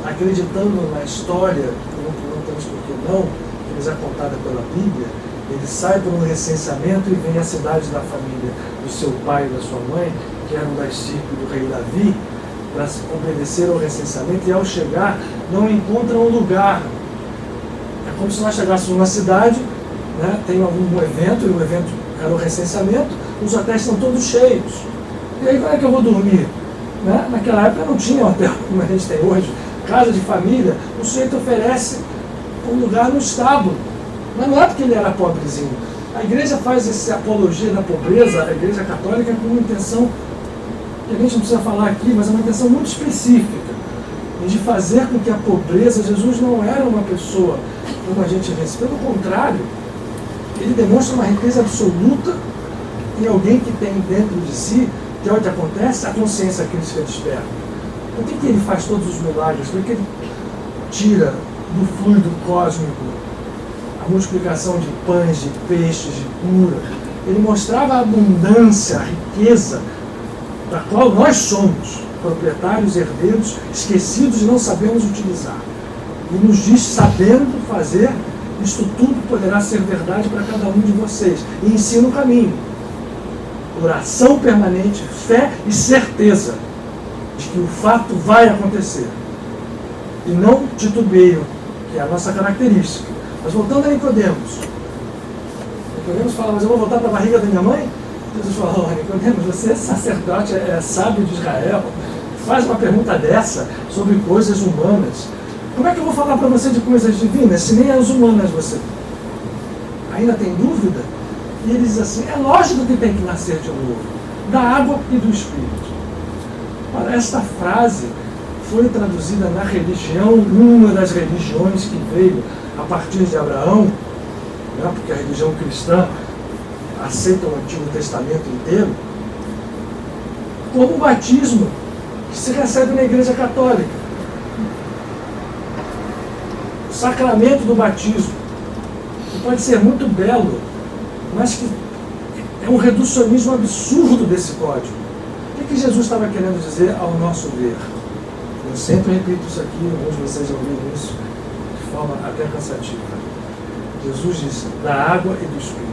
acreditando na história, não temos por que não, que nos é contada pela Bíblia. Ele sai por um recenseamento e vem à cidade da família do seu pai e da sua mãe, que eram da estirpe do rei Davi, para se obedecer ao recenseamento, e ao chegar não encontram um lugar. É como se nós chegássemos numa cidade, né, tem algum evento, e o evento era o recenseamento, os hotéis estão todos cheios. E aí como é que eu vou dormir? Né? Naquela época não tinha hotel como a gente tem hoje, casa de família. O sujeito oferece um lugar no estábulo, mas não é porque ele era pobrezinho. A igreja faz essa apologia da pobreza, a igreja católica, com uma intenção que a gente não precisa falar aqui, mas é uma intenção muito específica. e de fazer com que a pobreza, Jesus não era uma pessoa como a gente vê, pelo contrário, ele demonstra uma riqueza absoluta em alguém que tem dentro de si, que é o que acontece, a consciência crítica desperta. Por que ele faz todos os milagres? Por que ele tira do fluido cósmico a multiplicação de pães, de peixes, de cura? Ele mostrava a abundância, a riqueza da qual nós somos proprietários, herdeiros, esquecidos e não sabemos utilizar. E nos diz, sabendo fazer, isto tudo poderá ser verdade para cada um de vocês. E ensina o caminho. Oração permanente, fé e certeza de que o fato vai acontecer. E não titubeio, que é a nossa característica. Mas voltando a Nicodemos. Nicodemos fala, mas eu vou voltar para a barriga da minha mãe? Jesus falou, Nicodemos, você é sacerdote, é sábio de Israel, faz uma pergunta dessa sobre coisas humanas. Como é que eu vou falar para você de coisas divinas, se nem as humanas você ainda tem dúvida? E ele diz assim, é lógico que tem que nascer de novo, da água e do Espírito. Ora, esta frase foi traduzida na religião, uma das religiões que veio a partir de Abraão, né, porque a religião cristã aceita o Antigo Testamento inteiro, como o batismo que se recebe na Igreja Católica. O sacramento do batismo, que pode ser muito belo, mas que é um reducionismo absurdo desse código. O que Jesus estava querendo dizer ao nosso ver? Eu sempre repito isso aqui, alguns de vocês já ouviram isso de forma até cansativa. Jesus disse, da água e do Espírito.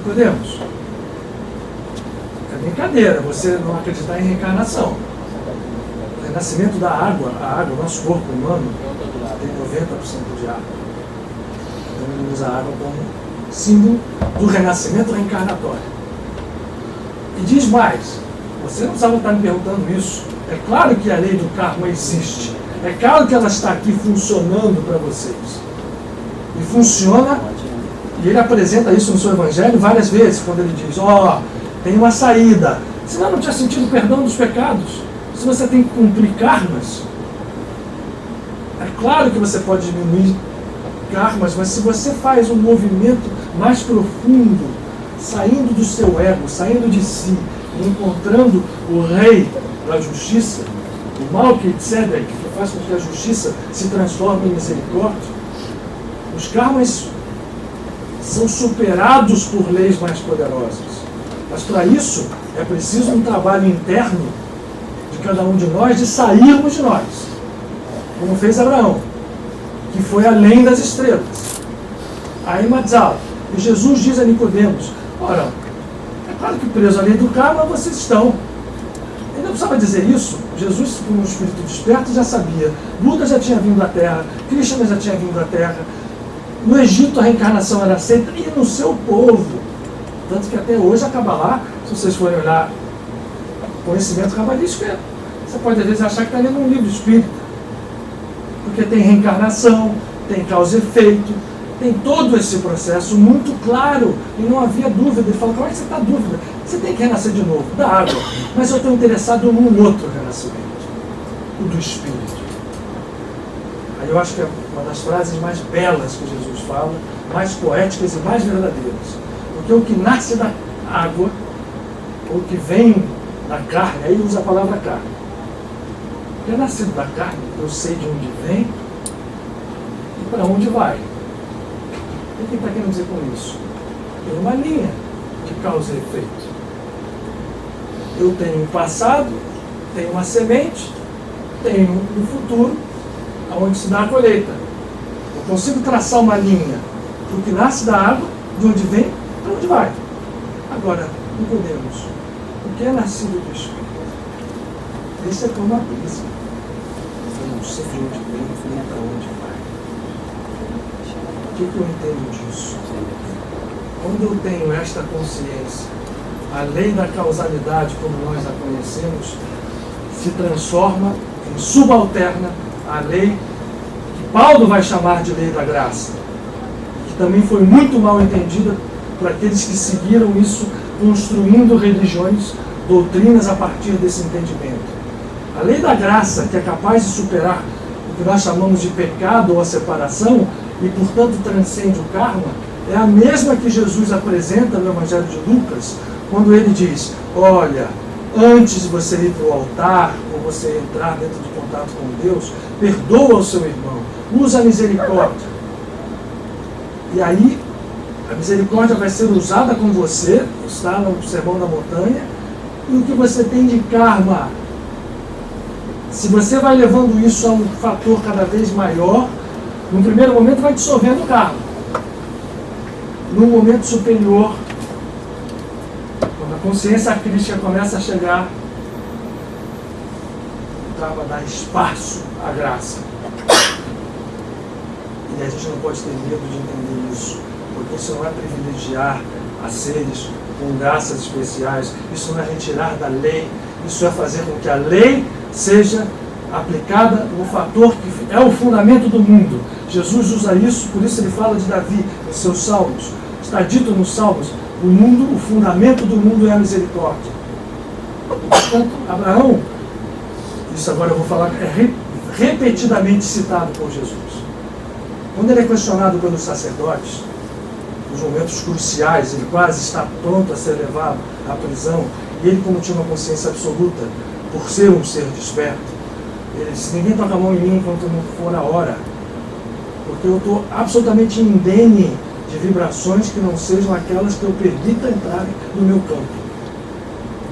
Podemos? É brincadeira você não acreditar em reencarnação. O renascimento da água, a água, o nosso corpo humano, tem 90% de água. Então ele usa a água como símbolo do renascimento reencarnatório. E diz mais, você não precisava estar me perguntando isso. É claro que a lei do karma existe. É claro que ela está aqui funcionando para vocês. E funciona. E ele apresenta isso no seu evangelho várias vezes, quando ele diz, tem uma saída. Senão não tinha sentido perdão dos pecados. Se você tem que cumprir karmas, é claro que você pode diminuir karmas, mas se você faz um movimento mais profundo, saindo do seu ego, saindo de si, e encontrando o rei da justiça, o Malquitzedek, que faz com que a justiça se transforme em misericórdia, os karmas são superados por leis mais poderosas. Mas para isso é preciso um trabalho interno de cada um de nós, de sairmos de nós, como fez Abraão, que foi além das estrelas. Aí Matzal, e Jesus diz a Nicodemos, ora, é claro que preso à lei do karma vocês estão. Ele não precisava dizer isso. Jesus, como um espírito desperto, já sabia. Buda já tinha vindo à Terra, Krishna já tinha vindo à Terra. No Egito a reencarnação era aceita e no seu povo. Tanto que até hoje a Kabbalah, se vocês forem olhar conhecimento cabalístico, você pode às vezes achar que está lendo um livro espírita. Porque tem reencarnação, tem causa e efeito, tem todo esse processo muito claro e não havia dúvida. Ele fala, como é que você está dúvida? Você tem que renascer de novo, da água. Mas eu estou interessado num outro renascimento, o do Espírito. Aí eu acho que é uma das frases mais belas que Jesus fala, mais poéticas e mais verdadeiras. Porque o que nasce da água, ou que vem da carne, aí usa a palavra carne. O que é nascido da carne, eu sei de onde vem e para onde vai. O que ele está querendo dizer com isso? Tem uma linha de causa e efeito. Eu tenho um passado, tenho uma semente, tenho um futuro, onde se dá a colheita. Eu consigo traçar uma linha do que nasce da água, de onde vem, para onde vai. Agora, não podemos. O que é nascido do Espírito? Esse é como a brisa. Eu não sei de onde vem, nem para onde vai. O que eu entendo disso? Quando eu tenho esta consciência, a lei da causalidade, como nós a conhecemos, se transforma em subalterna a lei que Paulo vai chamar de lei da graça, que também foi muito mal entendida por aqueles que seguiram isso, construindo religiões, doutrinas a partir desse entendimento. A A lei da graça, que é capaz de superar o que nós chamamos de pecado ou a separação, e portanto transcende o karma, é a mesma que Jesus apresenta no Evangelho de Lucas, quando ele diz: olha, antes de você ir para o altar, ou você entrar dentro de contato com Deus, perdoa o seu irmão, usa a misericórdia. E aí, a misericórdia vai ser usada com você, está no Sermão da Montanha, e o que você tem de karma, se você vai levando isso a um fator cada vez maior, no primeiro momento vai dissolvendo o karma. No momento superior, quando a consciência crítica começa a chegar, o karma dá espaço à graça. E a gente não pode ter medo de entender isso, porque isso não é privilegiar a seres com graças especiais, isso não é retirar da lei, isso é fazer com que a lei seja aplicada no fator que é o fundamento do mundo. Jesus usa isso, por isso ele fala de Davi nos seus salmos. Está dito nos salmos: o mundo, o fundamento do mundo é a misericórdia. E, portanto, Abraão, isso agora eu vou falar, é repetidamente citado por Jesus. Quando ele é questionado pelos sacerdotes, nos momentos cruciais, ele quase está pronto a ser levado à prisão, e ele, como tinha uma consciência absoluta, por ser um ser desperto, ele disse: ninguém toca a mão em mim enquanto não for a hora, porque eu estou absolutamente indene de vibrações que não sejam aquelas que eu permita entrarem no meu campo.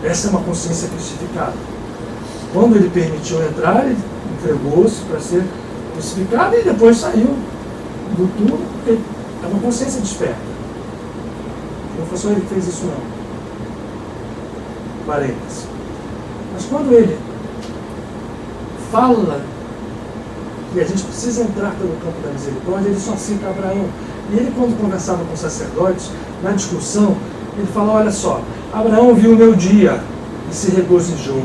Essa é uma consciência crucificada. Quando ele permitiu entrar, ele entregou-se para ser crucificado e depois saiu do túmulo, porque é uma consciência desperta. Não foi só ele que fez isso, não. Parênteses. Mas quando ele fala que a gente precisa entrar pelo campo da misericórdia, ele só cita Abraão. E ele, quando conversava com os sacerdotes, na discussão, ele fala: olha só, Abraão viu o meu dia e se regozijou.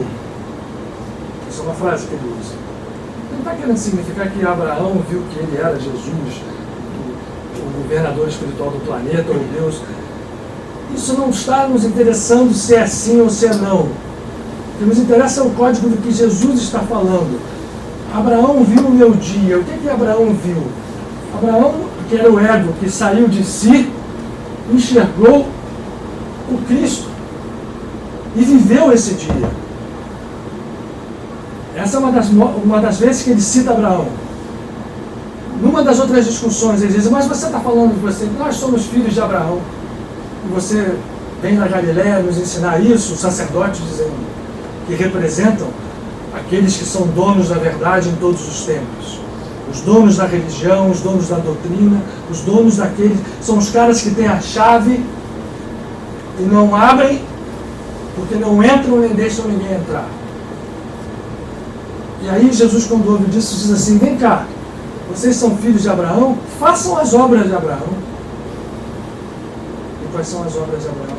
Essa é uma frase que ele usa. Ele não está querendo significar que Abraão viu que ele era Jesus, o governador espiritual do planeta, ou Deus. Isso não está nos interessando se é sim ou se é não. O que nos interessa é o código do que Jesus está falando. Abraão viu o meu dia. O que Abraão viu? Abraão, que era o ego que saiu de si, enxergou o Cristo e viveu esse dia. Essa é uma das vezes que ele cita Abraão. Numa das outras discussões, ele diz: mas você está falando de você, nós somos filhos de Abraão, e você vem da Galileia nos ensinar isso, os sacerdotes dizendo, que representam aqueles que são donos da verdade em todos os tempos. Os donos da religião, os donos da doutrina, os donos daqueles, são os caras que têm a chave e não abrem, porque não entram nem deixam ninguém entrar. E aí Jesus, quando ouve disso, diz assim: vem cá, vocês são filhos de Abraão, façam as obras de Abraão. E quais são as obras de Abraão?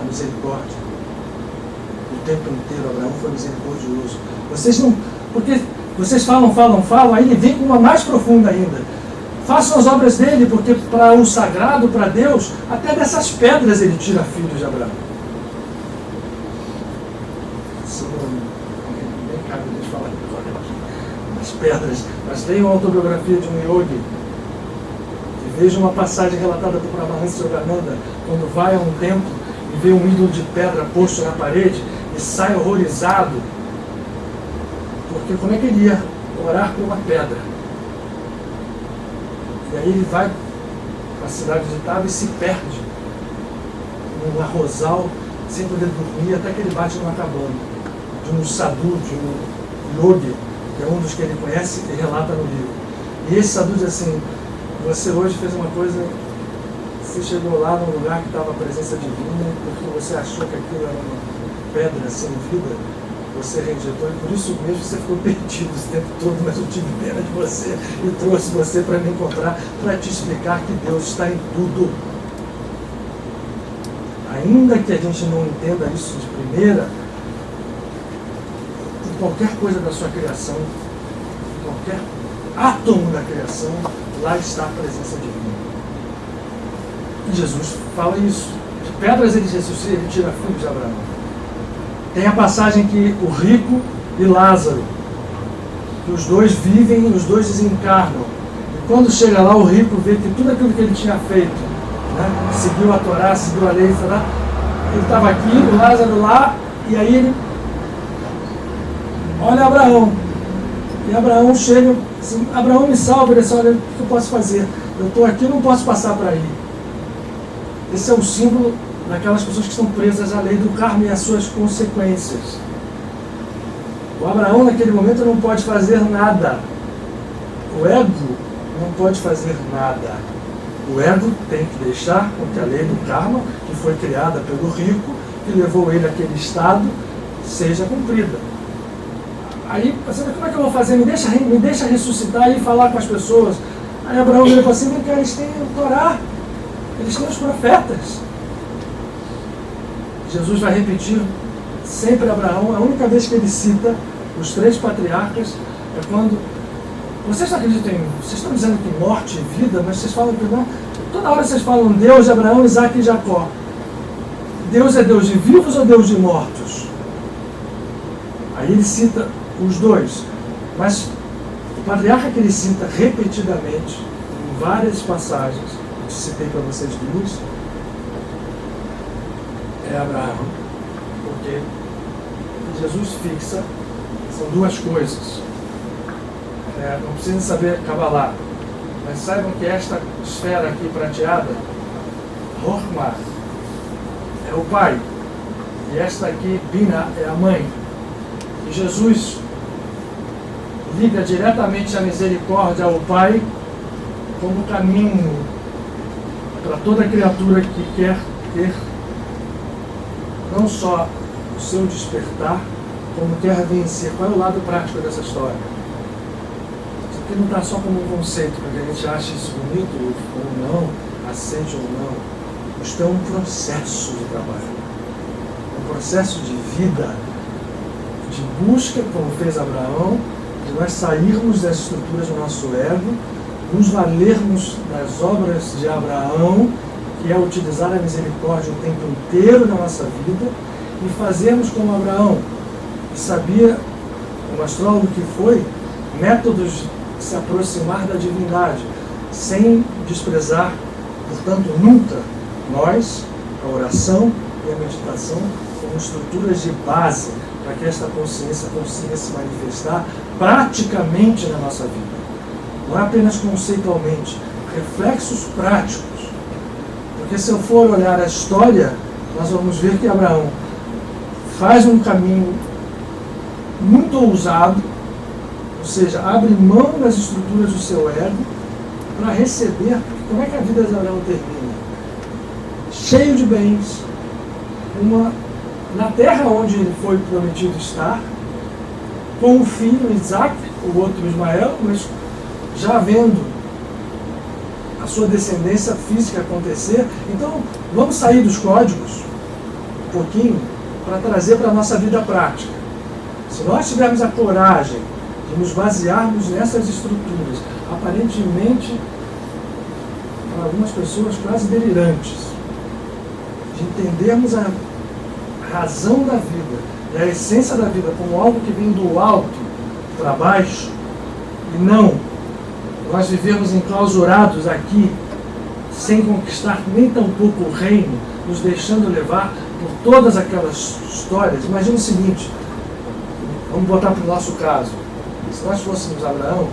A misericórdia. O tempo inteiro Abraão foi misericordioso. Vocês não... Porque vocês falam, aí ele vem com uma mais profunda ainda. Façam as obras dele, porque para o sagrado, para Deus, até dessas pedras ele tira filhos de Abraão. Nem cabe a gente falar das pedras, mas leiam a autobiografia de um yogi e vejam uma passagem relatada por Paramahansa Yogananda, quando vai a um templo e vê um ídolo de pedra posto na parede e sai horrorizado, porque como é que ele ia orar por uma pedra? E aí ele vai para a cidade de Taba e se perde num arrozal, sem poder dormir, até que ele bate numa cabana de um sadhu, de um yogi, que é um dos que ele conhece e relata no livro. E esse sadhu diz assim: você hoje fez uma coisa, você chegou lá num lugar que estava a presença divina, porque você achou que aquilo era uma pedra sem vida, você rejeitou, e por isso mesmo você ficou perdido esse tempo todo, mas eu tive pena de você e trouxe você para me encontrar, para te explicar que Deus está em tudo. Ainda que a gente não entenda isso de primeira, em qualquer coisa da sua criação, em qualquer átomo da criação, lá está a presença divina. E Jesus fala isso. De pedras ele ressuscita, ele tira filhos de Abraão. Tem a passagem que o rico e Lázaro. E os dois vivem e os dois desencarnam. E quando chega lá, o rico vê que tudo aquilo que ele tinha feito, né, seguiu a Torá, seguiu a lei, ele estava aqui, o Lázaro lá, e aí ele olha Abraão. E Abraão chega, assim, Abraão me salva, ele diz, olha, o que eu posso fazer? Eu estou aqui, não posso passar para aí. Esse é o símbolo daquelas pessoas que estão presas à lei do karma e às suas consequências. O Abraão, naquele momento, não pode fazer nada. O ego não pode fazer nada. O ego tem que deixar com que a lei do karma, que foi criada pelo rico, que levou ele àquele estado, seja cumprida. Aí, você fala, como é que eu vou fazer? Me deixa ressuscitar e falar com as pessoas. Aí Abraão falou assim, eles têm o Torá, eles têm os profetas. Jesus vai repetir sempre Abraão, a única vez que ele cita os 3 patriarcas é quando... Vocês não acreditam em... Vocês estão dizendo que morte e vida, mas vocês falam que não... Toda hora vocês falam Deus de Abraão, Isaac e Jacó. Deus é Deus de vivos ou Deus de mortos? Aí ele cita os dois. Mas o patriarca que ele cita repetidamente, em várias passagens, eu citei para vocês 2, é Abraão. Porque Jesus fixa, são 2 coisas. Não precisam saber Kabbalah, mas saibam que esta esfera aqui prateada, Rokhmah, é o pai, e esta aqui, Bina, é a mãe. E Jesus liga diretamente a misericórdia ao pai como caminho para toda criatura que quer ter não só o seu despertar, como quer vencer. Qual é o lado prático dessa história? Isso aqui não está só como um conceito, para que a gente ache isso bonito ou não, aceite ou não. Isto é um processo de trabalho. Um processo de vida, de busca, como fez Abraão, de nós sairmos das estruturas do nosso ego, nos valermos das obras de Abraão, que é utilizar a misericórdia o tempo inteiro na nossa vida, e fazermos como Abraão, que sabia, como astrólogo que foi, métodos de se aproximar da divindade, sem desprezar, portanto, nunca nós, a oração e a meditação, como estruturas de base para que esta consciência consiga se manifestar praticamente na nossa vida. Não é apenas conceitualmente, reflexos práticos. Porque se eu for olhar a história, nós vamos ver que Abraão faz um caminho muito ousado, ou seja, abre mão das estruturas do seu ego para receber. Como é que a vida de Abraão termina? Cheio de bens, na terra onde ele foi prometido estar, com o filho Isaac, o outro Ismael, mas já vendo a sua descendência física acontecer. Então, vamos sair dos códigos um pouquinho para trazer para a nossa vida prática. Se nós tivermos a coragem de nos basearmos nessas estruturas, aparentemente, para algumas pessoas quase delirantes, de entendermos a razão da vida e a essência da vida como algo que vem do alto para baixo, e não nós vivemos enclausurados aqui, sem conquistar nem tampouco o reino, nos deixando levar por todas aquelas histórias. Imagina o seguinte, vamos botar para o nosso caso. Se nós fôssemos Abraão,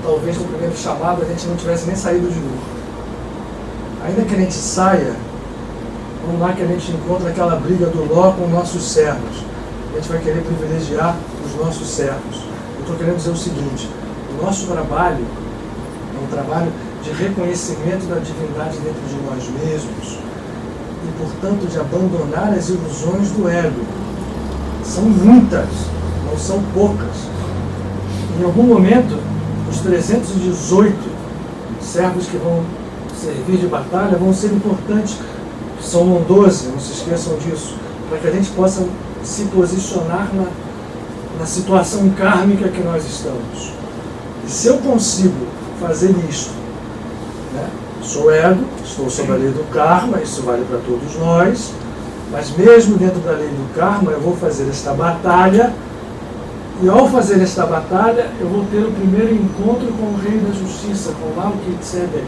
talvez no primeiro chamado a gente não tivesse nem saído de Ur. Ainda que a gente saia, vamos lá que a gente encontra aquela briga do Ló com nossos servos. A gente vai querer privilegiar os nossos servos. Eu estou querendo dizer o seguinte, o nosso trabalho é um trabalho de reconhecimento da divindade dentro de nós mesmos e, portanto, de abandonar as ilusões do ego. São muitas, não são poucas. Em algum momento, os 318 servos que vão servir de batalha vão ser importantes. São 12, não se esqueçam disso, para que a gente possa se posicionar na situação kármica que nós estamos. E se eu consigo fazer isto, né? Sou ego, estou sob a lei do karma, isso vale para todos nós, Mas mesmo dentro da lei do karma, eu vou fazer esta batalha, e ao fazer esta batalha, eu vou ter o primeiro encontro com o Rei da Justiça, com Melquisedeque,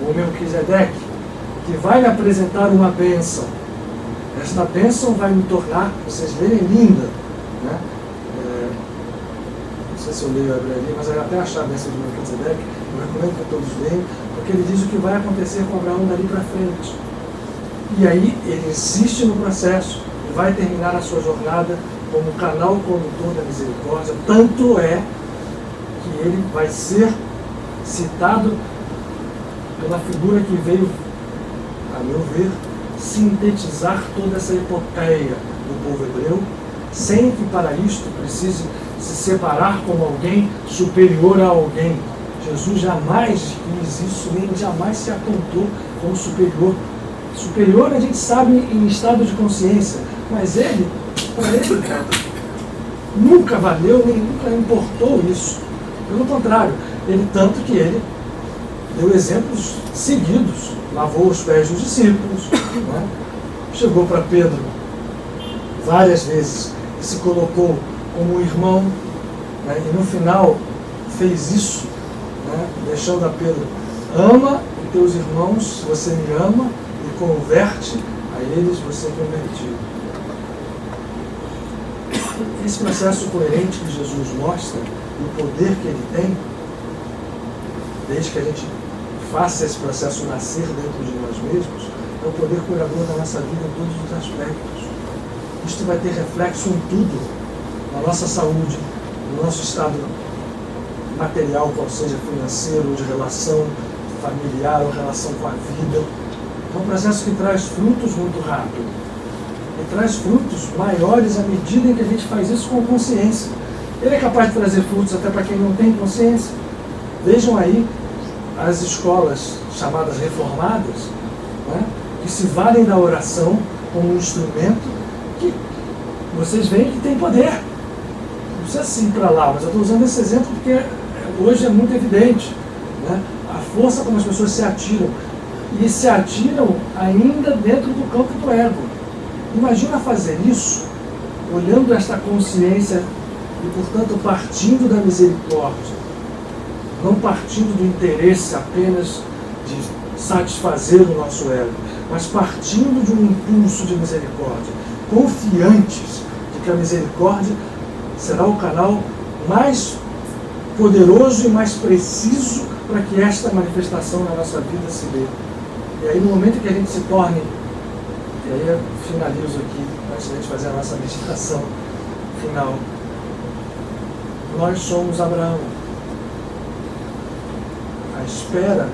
ou Melquisedeque, que vai me apresentar uma bênção. Esta bênção vai me tornar, vocês verem, linda, né? Não sei se eu leio a Bíblia ali, mas eu até achar a bênção de Melquisedeque, eu recomendo que todos leiam, porque ele diz o que vai acontecer com Abraão dali para frente. E aí ele insiste no processo e vai terminar a sua jornada como canal condutor da misericórdia. Tanto é que ele vai ser citado pela figura que veio, a meu ver, sintetizar toda essa epopeia do povo hebreu, sem que para isto precise se separar como alguém superior a alguém. Jesus jamais quis isso, nem jamais se apontou como superior. Superior a gente sabe em estado de consciência, mas ele, para ele, nunca valeu, nem nunca importou isso. Pelo contrário, ele tanto que ele deu exemplos seguidos, lavou os pés dos discípulos, né? Chegou para Pedro várias vezes e se colocou como irmão, né? E no final fez isso, né? Deixando a Pedro: ama os teus irmãos, se você me ama, e converte a eles, você convertido. Esse processo coerente que Jesus mostra, e o poder que ele tem, desde que a gente faça esse processo nascer dentro de nós mesmos, é o poder curador da nossa vida em todos os aspectos. Isto vai ter reflexo em tudo, na nossa saúde, no nosso estado material, qual seja financeiro, de relação familiar ou relação com a vida. É um processo que traz frutos muito rápido. E traz frutos maiores à medida em que a gente faz isso com consciência. Ele é capaz de trazer frutos até para quem não tem consciência. Vejam aí as escolas chamadas reformadas, né, que se valem da oração como um instrumento que vocês veem que tem poder. Não precisa se ir para lá, mas eu estou usando esse exemplo porque hoje é muito evidente, né, a força como as pessoas se atiram. E se atiram ainda dentro do campo do ego. Imagina fazer isso olhando esta consciência e, portanto, partindo da misericórdia, não partindo do interesse apenas de satisfazer o nosso ego, mas partindo de um impulso de misericórdia, confiantes de que a misericórdia será o canal mais poderoso e mais preciso para que esta manifestação na nossa vida se dê. E aí, no momento que a gente se torne, e aí eu finalizo aqui, antes de a gente fazer a nossa meditação final, nós somos Abraão. A espera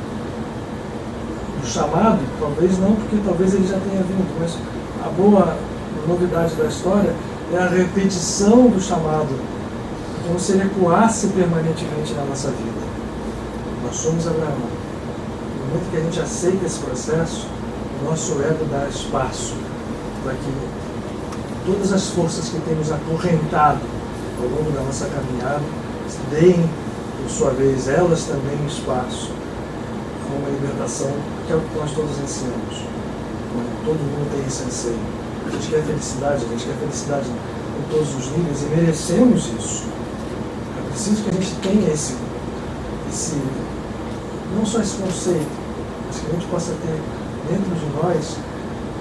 do chamado, talvez não, porque talvez ele já tenha vindo, mas a boa novidade da história é a repetição do chamado, como se ele ecoasse permanentemente na nossa vida. Nós somos Abraão. No momento que a gente aceita esse processo, o nosso ego dá espaço para que todas as forças que temos acorrentado ao longo da nossa caminhada deem, por sua vez, elas também espaço a uma libertação, que é o que nós todos ensinamos. Todo mundo tem esse anseio. A gente quer felicidade em todos os níveis e merecemos isso. É preciso que a gente tenha esse não só esse conceito, mas que a gente possa ter dentro de nós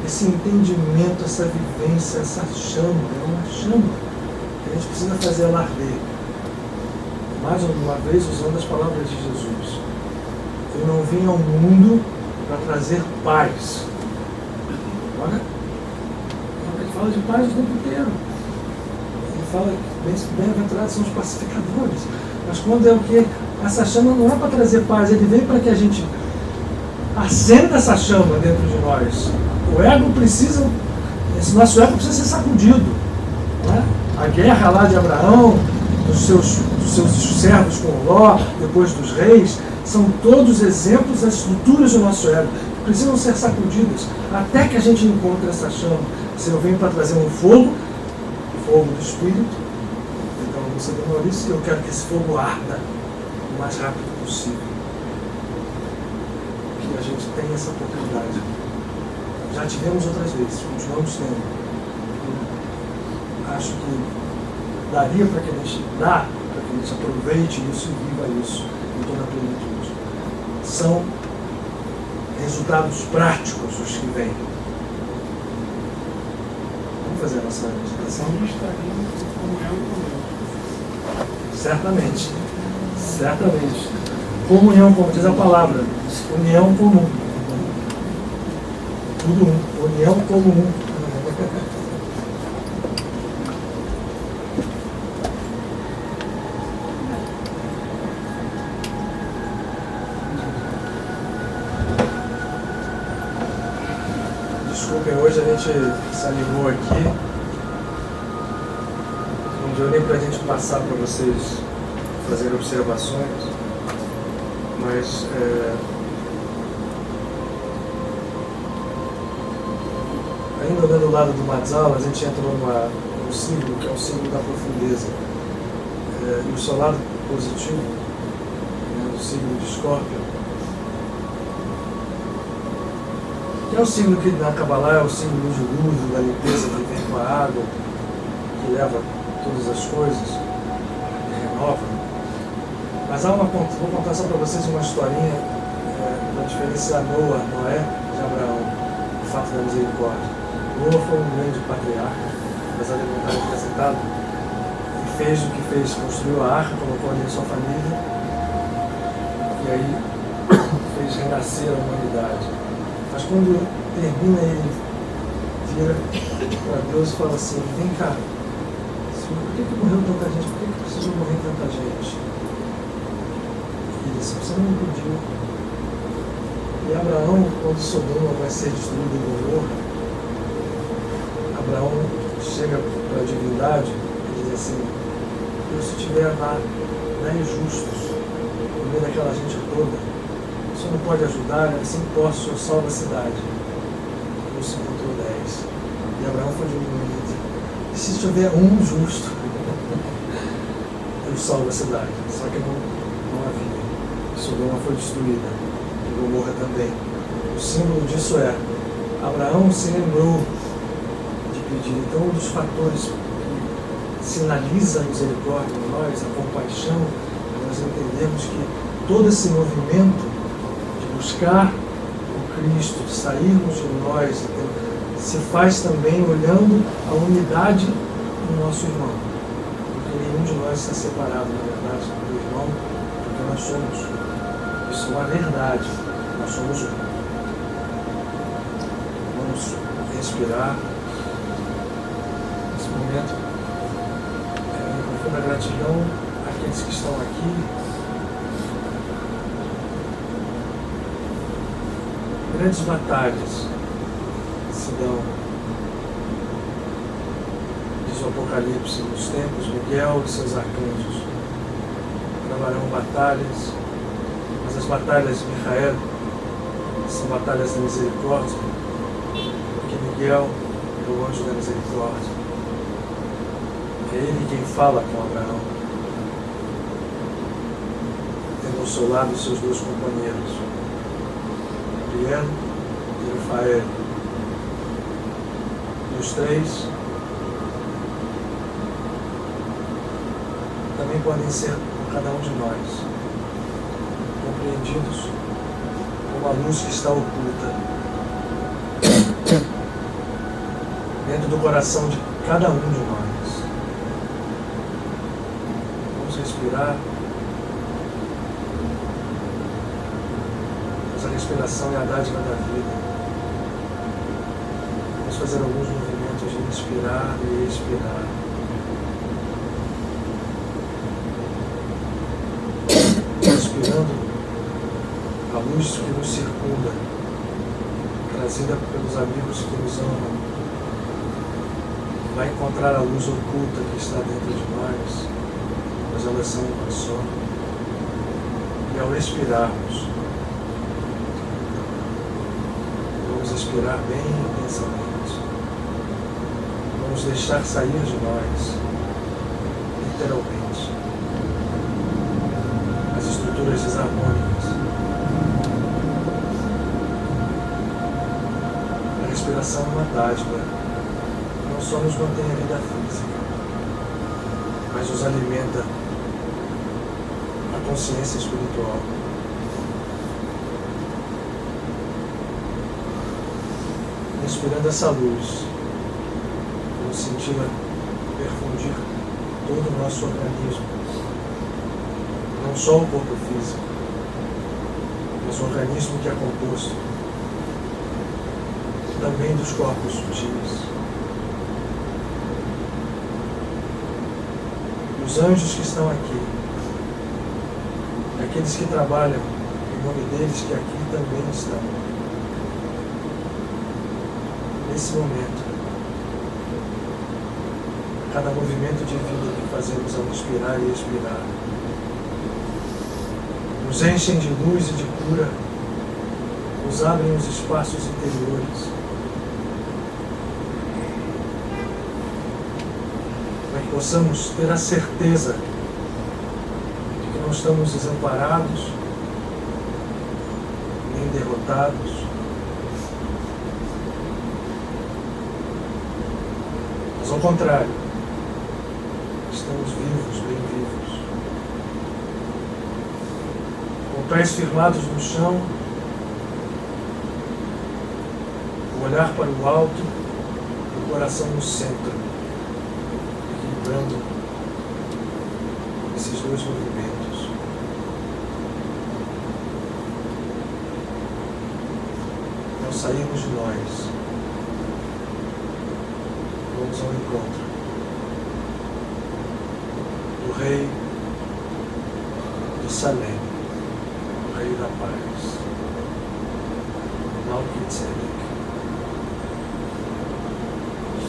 esse entendimento, essa vivência, essa chama. É uma chama que a gente precisa fazer ela arder. Mais uma vez, usando as palavras de Jesus: eu não vim ao mundo para trazer paz. Olha, ele fala de paz o tempo inteiro. Ele fala que bem-aventurados são os pacificadores. Mas quando é o que? Essa chama não é para trazer paz, ele vem para que a gente acenda essa chama dentro de nós. O ego precisa, esse nosso ego precisa ser sacudido. Né? A guerra lá de Abraão, dos seus servos com Ló, depois dos reis, são todos exemplos das estruturas do nosso ego, que precisam ser sacudidas, até que a gente encontre essa chama. Se eu venho para trazer um fogo do Espírito, então você demorou isso, eu quero que esse fogo arda o mais rápido possível. Que a gente tenha essa oportunidade. Já tivemos outras vezes, continuamos tendo. Eu acho que daria para que a gente aproveite isso e viva isso em toda a plenitude. São resultados práticos os que vêm. Vamos fazer a nossa meditação? Certamente. Certamente. Comunhão, como diz a palavra. União comum. Tudo um. União comum. Desculpem, hoje a gente se animou aqui. Não deu nem para a gente passar para vocês fazerem observações, mas ainda olhando o lado do Matzal, a gente entra num símbolo que é o símbolo da profundeza. E o seu lado positivo, o símbolo de Escorpião, que é o símbolo que na Kabbalah é o símbolo de luz, da limpeza que vem com a água, que leva todas as coisas, que renova. Mas vou contar só para vocês uma historinha para diferenciar Noé de Abraão, o fato da misericórdia. Noé foi um grande patriarca, apesar de não estar representado, e fez o que fez, construiu a arca, colocou ali a sua família, e aí fez renascer a humanidade. Mas quando termina, ele vira para Deus e fala assim: vem cá, Senhor, por que morreu tanta gente? Por que precisou morrer tanta gente? E ele disse: você não me pediu. E Abraão, quando Sodoma vai ser destruída em Gomorra, Abraão chega para a divindade e diz assim: Deus, se tiver lá 10 justos no meio daquela gente toda, o Senhor não pode ajudar, assim posso, eu salvo a cidade. Deus se encontrou 10. E Abraão foi diminuído. E se tiver um justo, eu salvo a cidade. Só que não havia. Sodoma foi destruída. E Gomorra também. O símbolo disso é: Abraão se lembrou de pedir. Então, um dos fatores que sinaliza a misericórdia em nós, a compaixão, nós entendemos que todo esse movimento buscar o Cristo, sairmos de nós, se faz também olhando a unidade do nosso irmão. Porque nenhum de nós está separado, na verdade, do irmão, porque nós somos. Isso é uma verdade. Nós somos um. Vamos respirar. Nesse momento, com profunda gratidão àqueles que estão aqui. Grandes batalhas se dão, diz o Apocalipse, nos tempos, Miguel e seus arcanjos travarão batalhas, mas as batalhas de Micael são batalhas da misericórdia, porque Miguel é o anjo da misericórdia, é ele quem fala com Abraão, tendo ao seu lado os seus dois companheiros, Gabriel e Rafael. E os três também podem ser por cada um de nós compreendidos como a luz que está oculta dentro do coração de cada um de nós. Vamos respirar. A respiração é a dádiva da vida. Vamos fazer alguns movimentos de inspirar e expirar. Inspirando a luz que nos circunda, trazida pelos amigos que nos amam. Vai encontrar a luz oculta que está dentro de nós, mas elas são uma só. E ao expirarmos, respirar bem intensamente. Vamos deixar sair de nós, literalmente, as estruturas desarmônicas. A respiração é uma dádiva, não só nos mantém a vida física, mas nos alimenta a consciência espiritual. Inspirando essa luz, vamos sentir perfundir todo o nosso organismo, não só o corpo físico, mas o organismo que é composto também dos corpos sutis. Os anjos que estão aqui, e aqueles que trabalham em nome deles que aqui também estão. Nesse momento, cada movimento de vida que fazemos ao inspirar e expirar nos enchem de luz e de cura, nos abrem os espaços interiores, para que possamos ter a certeza de que não estamos desamparados, nem derrotados, mas ao contrário, estamos vivos, bem vivos, com pés firmados no chão, o olhar para o alto e o coração no centro, equilibrando esses dois movimentos. Ao sairmos de nós, vamos ao encontro do Rei de Salem, o Rei da Paz, Melquisedeque.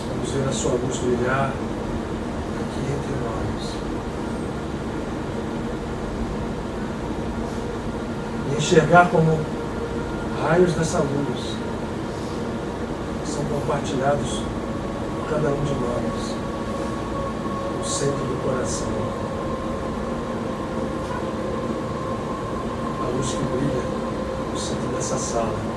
Vamos ver a sua luz brilhar aqui entre nós e enxergar como raios dessa luz são compartilhados por cada um de nós no centro do coração. A luz que brilha no centro dessa sala.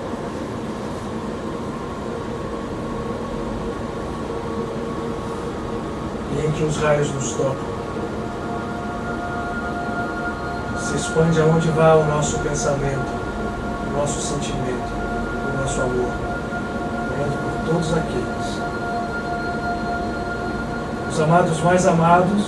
E em que os raios nos tocam, se expande aonde vai o nosso pensamento, o nosso sentimento, o nosso amor, olhando por todos aqueles, os amados mais amados,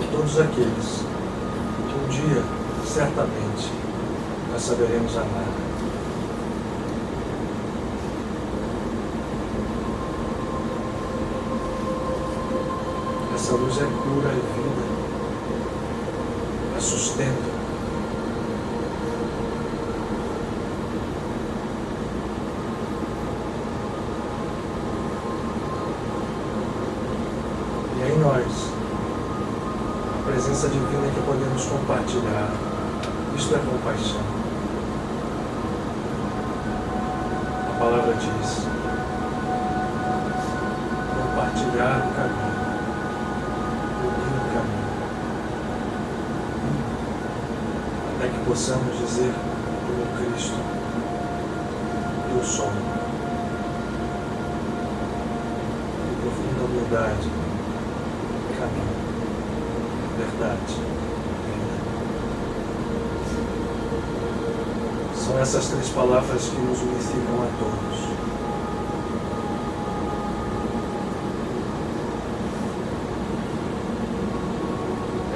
por todos aqueles que um dia, certamente, nós saberemos amar. Essa luz é cura e vida, é sustento. E aí nós, a presença divina que podemos compartilhar, isto é compaixão. A palavra diz, compartilhar o caminho. Até que possamos dizer como Cristo, eu sou. Com profunda humildade, caminho, verdade, vida. São essas três palavras que nos unificam a todos.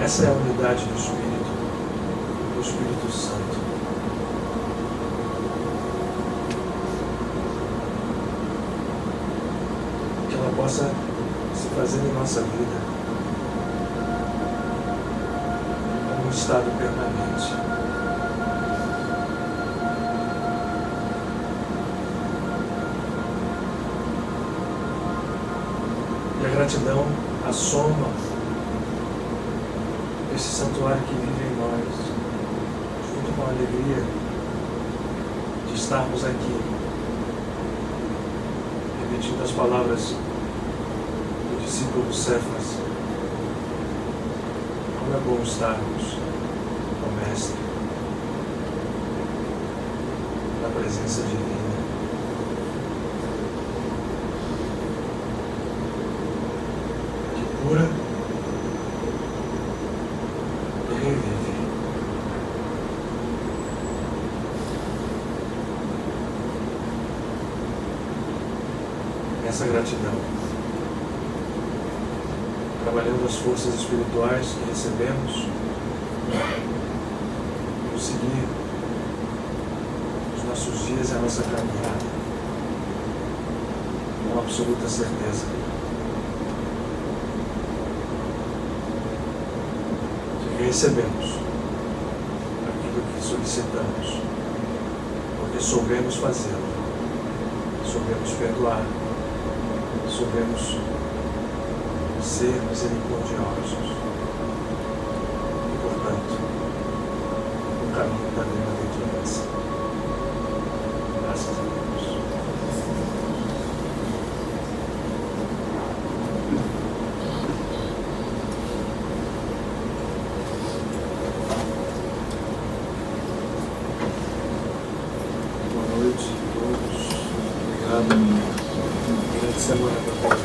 Essa é a unidade do Espírito Santo. Que ela possa se fazer em nossa vida como um estado permanente. E a gratidão, a soma esse santuário que vive em nós, junto com a alegria de estarmos aqui, repetindo as palavras do discípulo Cefas. Como é bom estarmos ao Mestre, na presença divina. Que cura e revive. Essa gratidão, trabalhando as forças espirituais que recebemos, prosseguir os nossos dias e a nossa caminhada com absoluta certeza que recebemos aquilo que solicitamos, porque soubemos fazê-lo, soubemos perdoar, soubemos ser misericordiosos e, portanto, o caminho da bem-aventurança. Graças a Deus. Boa noite a todos. Obrigado. Grande semana para todos.